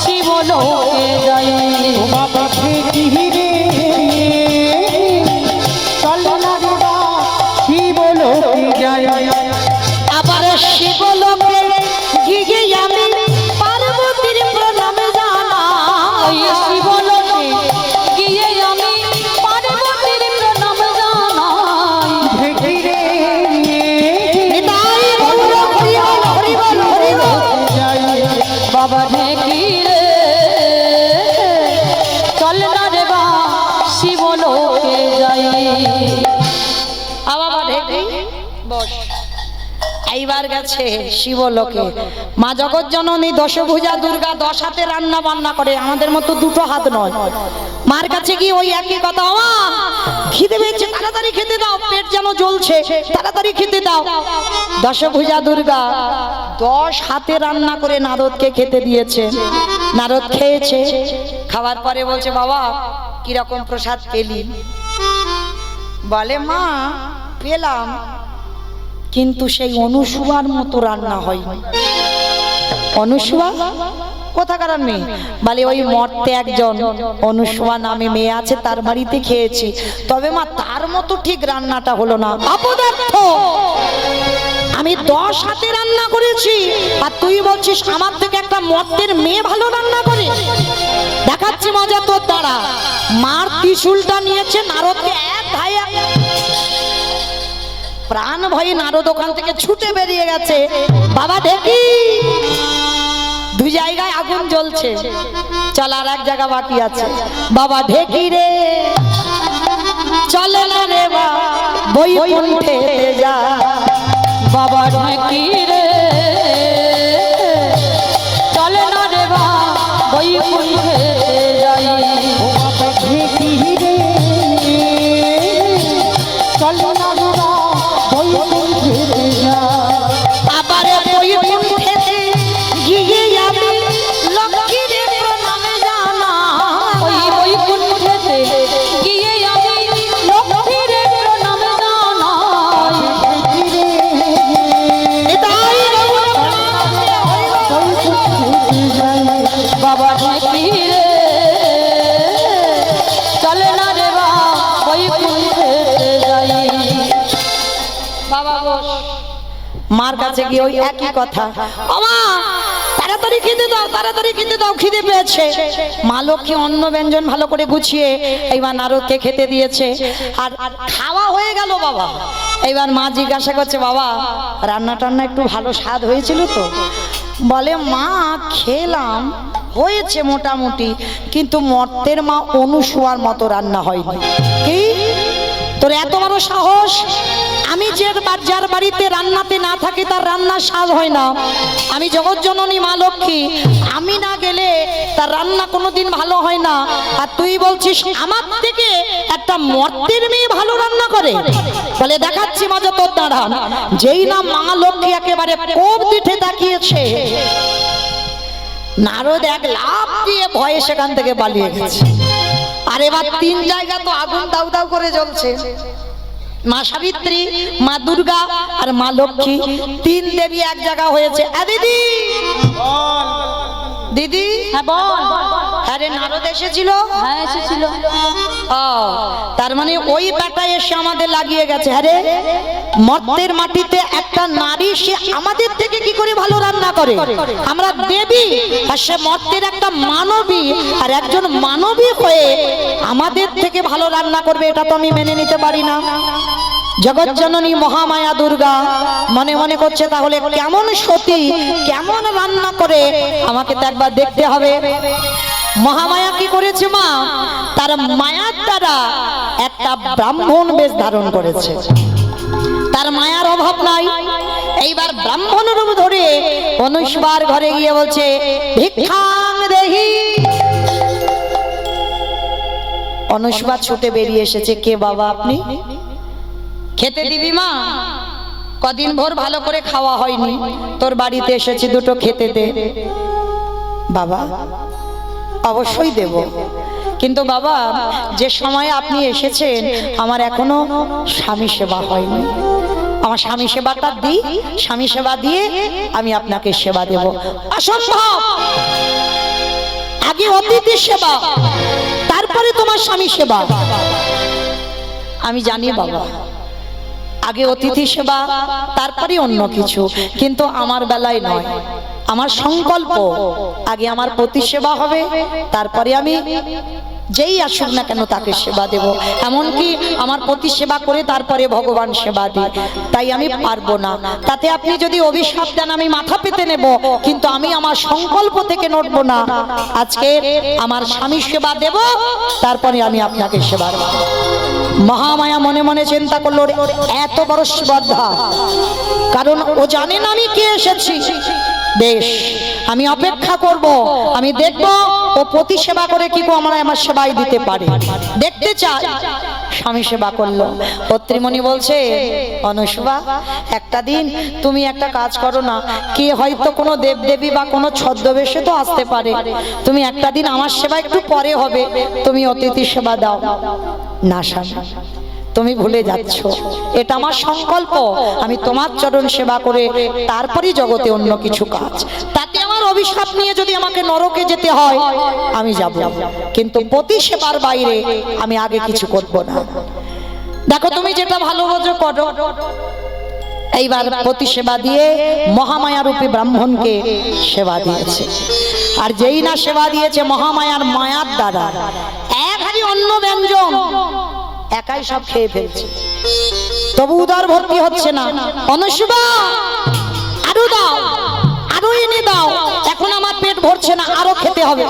শিবলোকে যাই। ও বাবা ঢেকি রে চলে না রে শিবলোকে যাই। আবার শিবলোকে গিয়ে আমি পার্বতীর প্রণামে জানা। ওই শিবলোকে গিয়ে আমি পার্বতীর প্রণাম জানাই। ঢেকি রে নিতাই গৌর হরি বল হরি বল হরি বল। বাবা ঢেকি রে চল না রে শিবলোকে এইবার গেছে শিবলোকে। মা জগৎজননী দশভুজা দুর্গা 10 হাতে রান্না বান্না করে, আমাদের মতো দুটো হাত নয়। মার কাছে গিয়ে ওই একই কথা, মা খিদে পেয়েছে, তাড়াতাড়ি খেতে দাও, পেট যেন জ্বলছে, তাড়াতাড়ি খেতে দাও। দশভুজা দুর্গা 10 হাতে রান্না করে নারদকে খেতে দিয়েছে। নারদ খেয়েছে, খাওয়ার পরে বলছে, বাবা কিরকম প্রসাদ পেলি? বলে, মা পেলাম, কিন্তু সেই অনুসুয়ার মতো রান্না হয়নি। অনুসুয়া কোথাকার মেয়ে? বলে, ওই মর্তে একজন অনুসুয়া নামে মেয়ে আছে, তার বাড়িতে খেয়েছি, তবে মা তার মতো ঠিক রান্নাটা হলো না, অপদার্থ। আমি 10 হাতে রান্না করেছি, আর তুই বলছিস আমার থেকে একটা মর্তের মেয়ে ভালো রান্না করে? দেখাচ্ছি মজা তোর দ্বারা। মার ত্রিশূলটা নিয়েছে, নারদকে এক ধাইয়া, প্রাণ ভয়ে নারদ ওখান থেকে ছুটে বেরিয়ে গেছে। বাবা দেখি 2 জায়গায় আগুন জ্বলছে, চল আর এক জায়গা বাকি আছে। বাবা ঢেকি রে চলে না রে বা বৈকুণ্ঠে যা। বাবা ঢেকি রে চলে না রে বা বৈকুণ্ঠে যাই। ঢেকি রে চলে না রে বা বৈকুণ্ঠে যা। আবারে বৈকুণ্ঠে গিয়ে আমি লক্ষ্মীর প্রণাম জানাই। ওই বৈকুণ্ঠেতে গিয়ে আমি লক্ষ্মীর প্রণাম জানাই। বাবা ঢেকি রে চলে না রে বা বৈকুণ্ঠে যাই। বাবা বস। মার কাছে গিয়ে ওই একই কথা, মা তাড়াতাড়ি খেতে দাও, তাড়াতাড়ি খেতে দাও, খিদে পেয়েছে। মা লক্ষ্মী অন্ন ব্যঞ্জন ভালো করে গুছিয়ে এইবার নারদকে খেতে দিয়েছে, আর খাওয়া হয়ে গেল। বাবা এইবার মা জিজ্ঞাসা করছে, বাবা রান্না টান্না একটু ভালো স্বাদ হয়েছিল তো? বলে, মা খেলাম, হয়েছে মোটামুটি, কিন্তু মর্তের মা অনুসুয়ার মতো রান্না হয়নি। কি তোর এত বড় সাহস? আমি যার বাড়িতে রান্নাতে না থাকি তার রান্নার স্বাদ হয় না। আমি জগৎজননী মা লক্ষ্মী, আমি না গেলে তার রান্না কোনোদিন ভালো হয় না। আর তুই বলছিস আমার থেকে একটা মর্তের মেয়ে ভালো রান্না করে? বলে, দেখাচ্ছি মজা তোর দ্বারা। যেই না মা লক্ষ্মী একেবারে কোপ দিঠে তাকিয়েছে, নারদ এক লাফ দিয়ে ভয়ে সেখান থেকে পালিয়ে গেছে। আর এবার 3 জায়গা তো আগুন দাউ দাউ করে জ্বলছে। মা সাবিত্রী, মা দুর্গা আর মা লক্ষ্মী, 3 দেবী এক জায়গা হয়েছে। দিদি, দিদি, হ্যাঁ বল। আরে নারদ এসেছিল? হ্যাঁ এসেছিল। তার মানে ওই ব্যাটা এসে আমাদের লাগিয়ে গেছে। আরে মর্তের মাটিতে একটা নারী, সে আমাদের থেকে কি করে ভালো রান্না করে? আমরা দেবী, আর সে মর্তের একটা মানবী, আর একজন মানবী হয়ে আমাদের থেকে ভালো রান্না করবে, এটা তো আমি মেনে নিতে পারি না। জগৎজননী মহামায়া দুর্গা মনে মনে করছে, তাহলে কেমন সতী, কেমন রান্না করে, আমাকে তো একবার দেখতে হবে। মহামায়া কি করেছে? মা তার মায়ার দ্বারা একটা ব্রাহ্মণ বেশ ধারণ করেছে, তার মায়ার অভাব নাই। এইবার ব্রাহ্মণ রূপ ধরে অনুসবার ঘরে গিয়ে বলছে, ভিক্ষাং দেহি। অনুসবা ছুটে বেরিয়ে এসেছে। কে বাবা আপনি? খেতে দিবি মা? কদিন ভোর ভালো করে খাওয়া হয়নি, তোর বাড়িতে এসেছি, দুটো খেতে দে। বাবা অবশ্যই দেব, কিন্তু বাবা যে সময় আপনি এসেছেন আমার এখনো স্বামী সেবা হয়নি। আমার স্বামী সেবাটা দিই, স্বামী সেবা দিয়ে আমি আপনাকে সেবা দেব। অসম্ভব, আগে অতিথি সেবা, তারপরে তোমার স্বামী সেবা। আমি জানি বাবা, আগে অতিথি সেবা, তারপরে অন্য কিছু, কিন্তু আমার বেলায় নয়। আমার সংকল্প আগে আমার পতি সেবা হবে, তারপরে আমি যেই আসুক না কেন তাকে সেবা দেব। এমনকি আমার পতি সেবা করে তারপরে ভগবান সেবা দিই, তাই আমি পারবো না। তাতে আপনি যদি অভিশাপ দেন আমি মাথা পেতে নেব, কিন্তু আমি আমার সংকল্প থেকে নড়বো না। আজকে আমার স্বামী সেবা দেব, তারপরে আমি আপনাকে সেবা দেব। মহামায়া মনে মনে চিন্তা করলো, এত বড় শ্রদ্ধা, কারণ ও জানে না আমি কে এসেছি। বেশ, আমি অপেক্ষা করব, আমি দেখব ও প্রতি সেবা করে কি আমরা আমার সেবাই দিতে পারে, দেখতে চাই। স্বামী সেবা করলো। পত্রীমণি বলছে, অনুসুবা, একটা দিন তুমি একটা কাজ করো না, কে হয়তো কোনো দেবদেবী বা কোনো ছদ্মবেশে তো আসতে পারে, তুমি একটা দিন আমার সেবা একটু পরে হবে, তুমি অতিথি সেবা দাও। না স্বামী, তুমি ভুলে যাচ্ছ, এটা আমার সংকল্প, আমি তোমার চরণ সেবা করে তারপরই জগতে অন্য কিছু কাজ। তাতে আমার অভিশাপ নিয়ে যদি আমাকে নরকে যেতে হয় আমি যাব, কিন্তু প্রতি সেবার বাইরে আমি আগে কিছু করব না। দেখো তুমি যেটা ভালো বোঝো করো। এইবার প্রতি সেবা দিয়ে মহামায়া রূপী ব্রাহ্মণকে সেবা দিয়েছে। আর যেই না সেবা দিয়েছে মহামায়ার মায়ার দ্বারা এক হাড়ি অন্ন ব্যঞ্জন একাই সব খেয়ে ফেলছে, তবু উদার ভর্তি হচ্ছে না। অনুসুবা, আরো দাও, আরো এনে দাও, এখন আমার পেট ভরছে না, আরো খেতে হবে।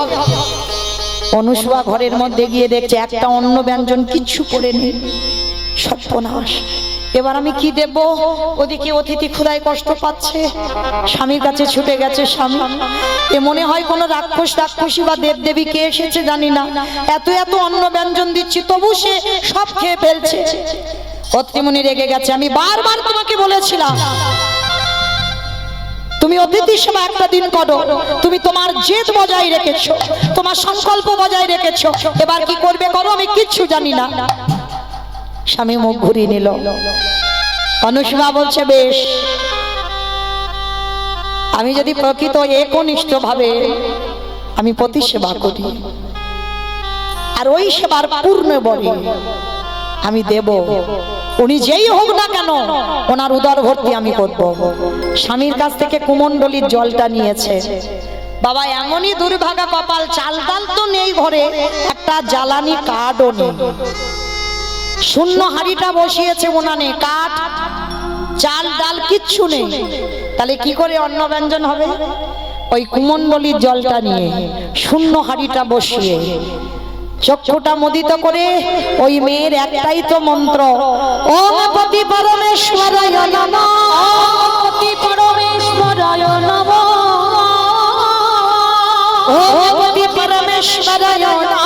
অনুসুবা ঘরের মধ্যে গিয়ে দেখছে একটা অন্ন ব্যঞ্জন কিচ্ছু করে নেই, সর্বনাশ, এবার আমি কি দেব? ওদিকে অতিথি ক্ষুধায় কষ্ট পাচ্ছে, স্বামীর কাছে ছুটে গেছে। স্বামী, এ মনে হয় কোনো রাক্ষসী বা দেবদেবী কে এসেছে জানি না, এত এত অন্ন ব্যঞ্জন দিচ্ছি তবু সে সব খেয়ে ফেলছে। পত্নীমণি রেগে গেছে, আমি বারবার তোমাকে বলেছিলাম তুমি অতিথি সেবা একটা দিন করো, তুমি তোমার জেদ বজায় রেখেছো, তোমার সংকল্প বজায় রেখেছো, এবার কি করবে করো, আমি কিচ্ছু জানি না। স্বামী মুখ ঘুরিয়ে নিল। অনুসুবা বলছে, বেশ, আমি যদি প্রকৃত একনিষ্ঠ ভাবে আমি প্রতি সেবা করি আর ওই সেবার পূর্ণ বলে আমি দেব, উনি যেই হোক না কেন ওনার উদার ভর্তি আমি করব। স্বামীর কাছ থেকে কুমণ্ডলীর জলটা নিয়েছে। বাবা, এমনই দুর্ভাগা কপাল, চাল ডাল তো নেই ঘরে, একটা জ্বালানি কাঠও নেই, শূন্য হাঁড়িটা বসিয়েছে উনানে, কাঠ চাল ডাল কিচ্ছু নেই, তাহলে কি করে অন্ন ব্যঞ্জন হবে? ওই কুমণ্ডলীর জলটা নিয়ে শূন্য হাঁড়িটা বসিয়ে চক্ষুটা মুদিত করে ওই মেয়ের একটাই তো মন্ত্র, ওম পতি পরমেশ্বরায় নমঃ, ওম পতি পরমেশ্বরায় নমঃ, ওম পতি পরমেশ্বরায় নমঃ,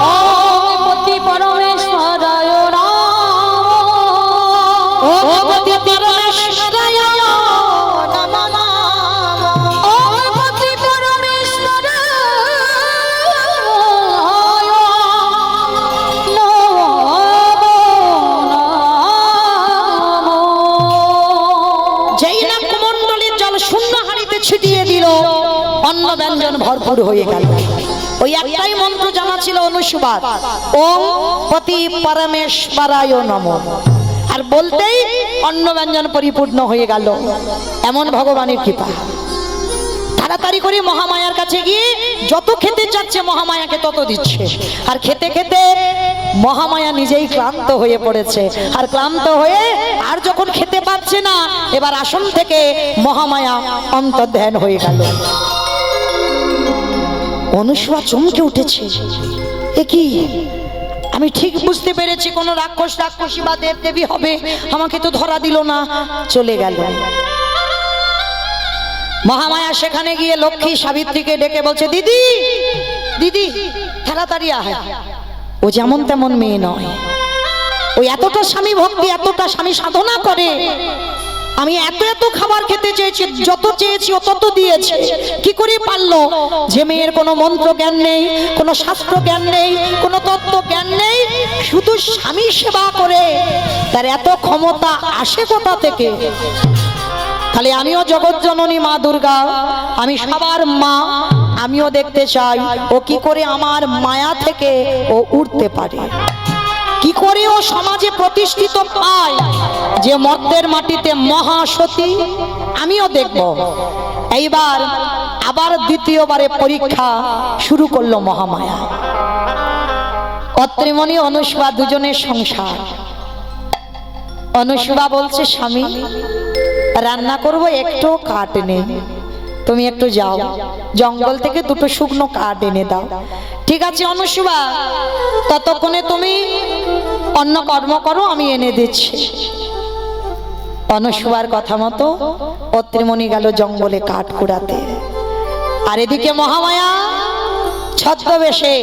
ওম পতি পরমেশ্বরায় নমঃ, ওম পতি পরমেশ্বরায় নমঃ, ওম পতি পরমেশ্বরায় যেই না কুমণ্ডলীর জল শূন্য হাঁড়িতে ছিটিয়ে দিল, অন্ন ব্যঞ্জন ভরপুর হয়ে গেল। ওই একটাই মন্ত্র জানা ছিল অনুসুবার, ওম পতি পরমেশ্বরায় নমঃ, আর বলতেই অন্ন ব্যঞ্জন পরিপূর্ণ হয়ে গেল। এমন ভগবানের কৃপা। তাড়াতাড়ি করে মহামায়ার কাছে গিয়ে যত খেতে চাচ্ছে মহামায়াকে তত দিচ্ছে, আর খেতে খেতে মহামায়া নিজেই ক্লান্ত হয়ে পড়েছে। আর ক্লান্ত হয়ে আর যখন খেতে পাচ্ছে না, এবার আসন থেকে মহামায়া অন্তর্ধান হয়ে গেল। অনুসুয়া চমকে উঠেছে, এ কি? আমি ঠিক বুঝতে পেরেছি কোনো রাক্ষসী বা দেবদেবী হবে, আমাকে তো ধরা দিল না, চলে গেল। মহামায়া সেখানে গিয়ে লক্ষ্মী সাবিত্রীকে ডেকে বলছে, দিদি দিদি তাড়াতাড়ি আয়। ও যেমন তেমন মেয়ে নয়, ওই এতটা স্বামী ভক্তি, এতটা স্বামী সাধনা করে। আমি এত এত খাবার খেতে চেয়েছি, যত চেয়েছি ও তত দিয়েছে, কি করে পারলো? যে মেয়ের কোনো মন্ত্র জ্ঞান নেই, কোনো শাস্ত্র জ্ঞান নেই, কোনো তত্ত্ব জ্ঞান নেই, শুধু স্বামী সেবা করে, তার এত ক্ষমতা আসে কোথা থেকে? তাহলে আমিও জগৎ জননী মা দুর্গা, আমি সবার মা, আমিও দেখতে চাই ও কি করে আমার মায়া থেকে ও উঠতে পারে, কি করে ও সমাজে প্রতিষ্ঠিত পায়, যে মর্তের মাটিতে মহাসতী। আমিও দেখব। এইবার আবার দ্বিতীয়বারে পরীক্ষা শুরু করলো মহামায়া। অত্রিমণি অনুসুবা দুজনের সংসার। অনুসুবা বলছে, স্বামী রান্না করব, একটু কাঠ নেই, তুমি একটু যাও জঙ্গল থেকে দুটো শুকনো কাঠ এনে দাও। ঠিক আছে অনুসুবা, ততক্ষণে তুমি অন্য কর্ম করো, আমি এনে দিচ্ছি। অনুসুয়ার কথা মতো অত্রিমণি গেল জঙ্গলে কাঠ কুড়াতে। আর এদিকে মহামায়া ছদ্মবেশে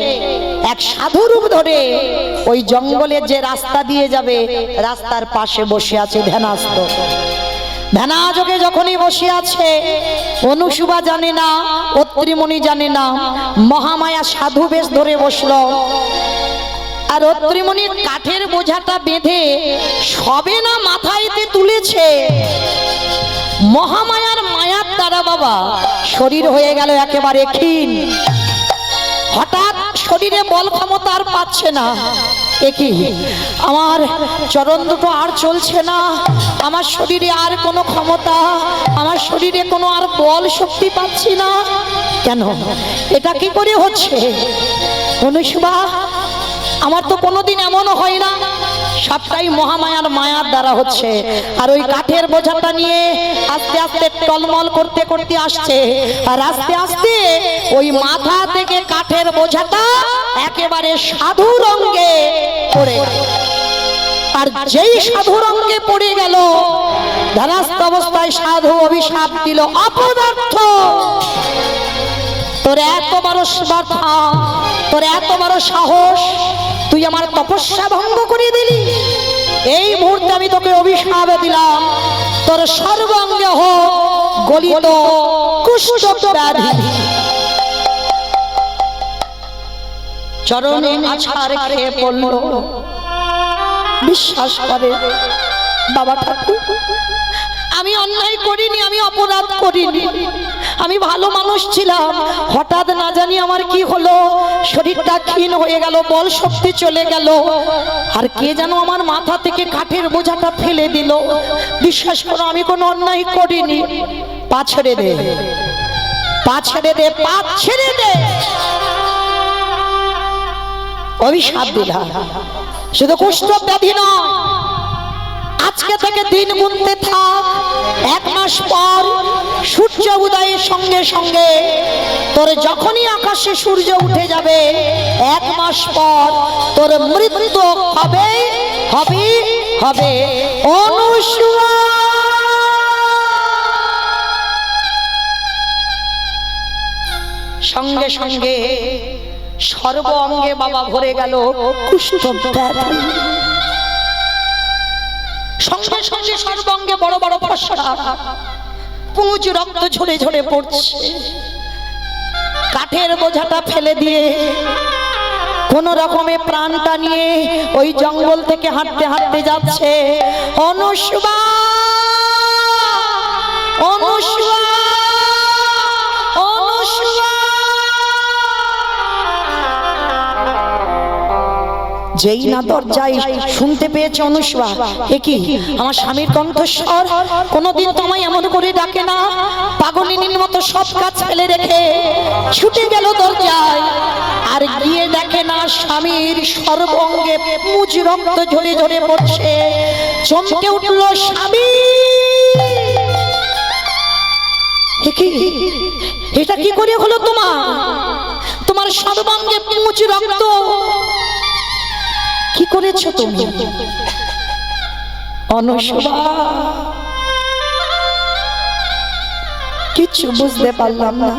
এক সাধু রূপ ধরে ওই জঙ্গলের যে রাস্তা দিয়ে যাবে রাস্তার পাশে বসে আছে ধ্যানাস্ত। ধ্যানাযোগে যখনই বসে আছে, অনুসুয়া জানে না, অত্রিমণি জানে না, মহামায়া সাধু বেশ ধরে বসলো। আর অত্রিমণি কাঠের বোঝাটা বেঁধে সবে না মাথায়তে তুলেছে, মহামায়ার মায়ার দ্বারা বাবা শরীর হয়ে গেল একেবারে ক্ষীণ। হঠাৎ শরীরে বল ক্ষমতা আর পাচ্ছে না। একই আমার চরণ দুটো আর চলছে না, আমার শরীরে আর কোনো ক্ষমতা, আমার শরীরে কোনো আর বল শক্তি পাচ্ছি না। কেন এটা কি করে হচ্ছে? অনুসুয়া, আমার তো কোনোদিন এমনও হয় না, সবটাই মহামায়ার মায়ার দ্বারা হচ্ছে। আর ওই কাঠের বোঝাটা নিয়ে আস্তে আস্তে টলমল করতে করতে আসছে, আর আস্তে আস্তে ওই মাথা থেকে কাঠের বোঝাটা একেবারে সাধু রঙে পড়ে গেল। আর যেই সাধু রঙে পড়ে গেল, ধ্যানস্থ অবস্থায় সাধু অভিশাপ দিল, অপদার্থ, তোর এত বড় স্পর্ধা, তোর এত বড় সাহস, তুই আমার তপস্যা ভঙ্গ করে দিলি। এই মুহূর্তে আমি তোকে অভিশাপ দিলাম, তোর সর্বাঙ্গে হোক গলিত কুষ্ঠ ব্যাধি। চরণে আছাড় খেয়ে পড়ল। বিশ্বাস করে বাবা ঠাকুর, আমি অন্যায় করিনি, আমি অপরাধ করিনি, আমি ভালো মানুষ ছিলাম। হঠাৎ না জানি আমার কি হলো, শরীরটা ক্ষীণ হয়ে গেল, বল শক্তি চলে গেল, আর কে যেন আমার মাথা থেকে কাঠের বোঝাটা ফেলে দিল। বিশ্বাস করো আমি কোনো অন্যায় করিনি। পা ছেড়ে দে, পা ছেড়ে দে, পা ছেড়ে দে। অভিশাপ দিলাম, শুধু কুষ্ঠ ব্যাধি নয়, আজকে থেকে দিন গুনতে থাক। 1 মাস পর সূর্য উদয়ের সঙ্গে সঙ্গে তোর যখনই আকাশে সূর্য উঠে যাবে, 1 মাস পর তোর মৃত্যু হবে হবে হবে। অনুসুয়া, সঙ্গে সঙ্গে সর্ব অঙ্গে বাবা ভরে গেল কুষ্ঠ ব্যাধি। সঙ্গে সঙ্গে সর্বাঙ্গে বড় বড় ফসরা, পুঁজ রক্ত ঝরে ঝরে পড়ছে। কাঠের বোঝাটা ফেলে দিয়ে কোন রকমে প্রাণটা নিয়ে ওই জঙ্গল থেকে হাঁটতে হাঁটতে যাচ্ছে। অনুসুয়া, অনুসুয়া, অনুসুয়া। যেই না দরজায় শুনতে পেয়েছে অনুসুয়া, এ কি আমার স্বামীর কণ্ঠস্বর, কোনোদিন তোমায় এমন করে ডাকে না। পাগলিনীর মতো সব কাজ ফেলে রেখে ছুটে গেল দরজায়, আর গিয়ে দেখে না স্বামীর সর্বাঙ্গে পুঁজ রক্ত ঝরে ঝরে পড়ছে। চমকে উঠল স্বামী, এটা কি করে হলো তোমার? তোমার সর্বাঙ্গে পুঁজ রক্ত কি করেছো তুমি? অনুসুয়া, কিছু বুঝতে পারলাম না।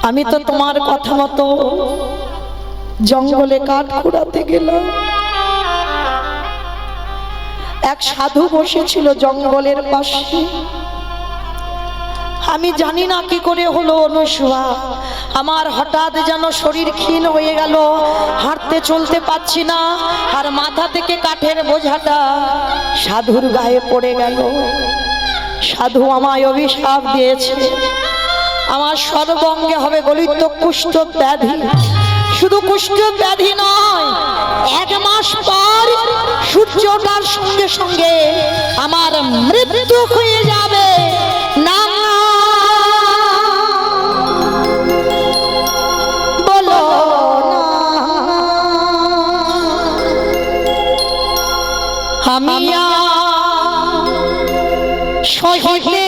আমি তো তোমার কথা মতো জঙ্গলে কাঠ কুড়াতে গেলাম, এক সাধু বসেছিল জঙ্গলের পাশে। আমি জানি না কি করে হলো অনুসুয়া, আমার হঠাৎ যেন শরীর ক্ষীণ হয়ে গেল, হাঁটতে চলতে পারছি না, আর মাথা থেকে কাঠের বোঝাটা সাধুর গায়ে পড়ে গেল। সাধু আমায় অভিশাপ দিয়েছে, আমার সর্বাঙ্গে হবে গলিত কুষ্ঠ ব্যাধি। শুধু কুষ্ঠ ব্যাধি নয়, 1 মাস পর সূর্য ওঠার সঙ্গে সঙ্গে আমার মৃত্যু হয়ে যাবে। না বলো না, আমি সহিতে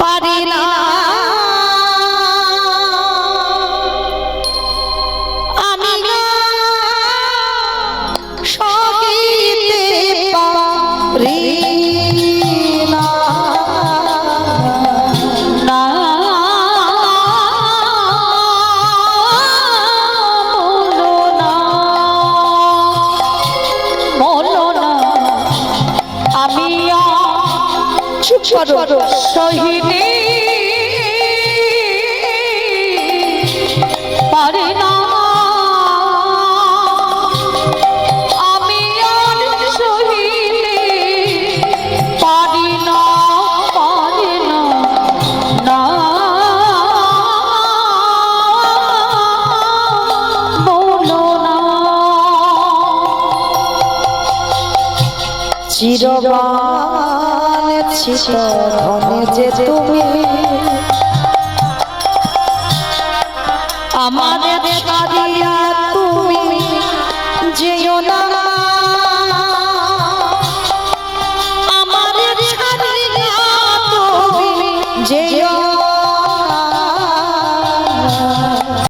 পারি না, আমি চুপ করো। সহিতে পারে না আমি আর সহিতে পারি না না বলো না চিরবান চিরধনে যে তুমি আমাদের ছাড়িয়া তুমি যেও না, আমাদের ছাড়িয়া তুমি যেও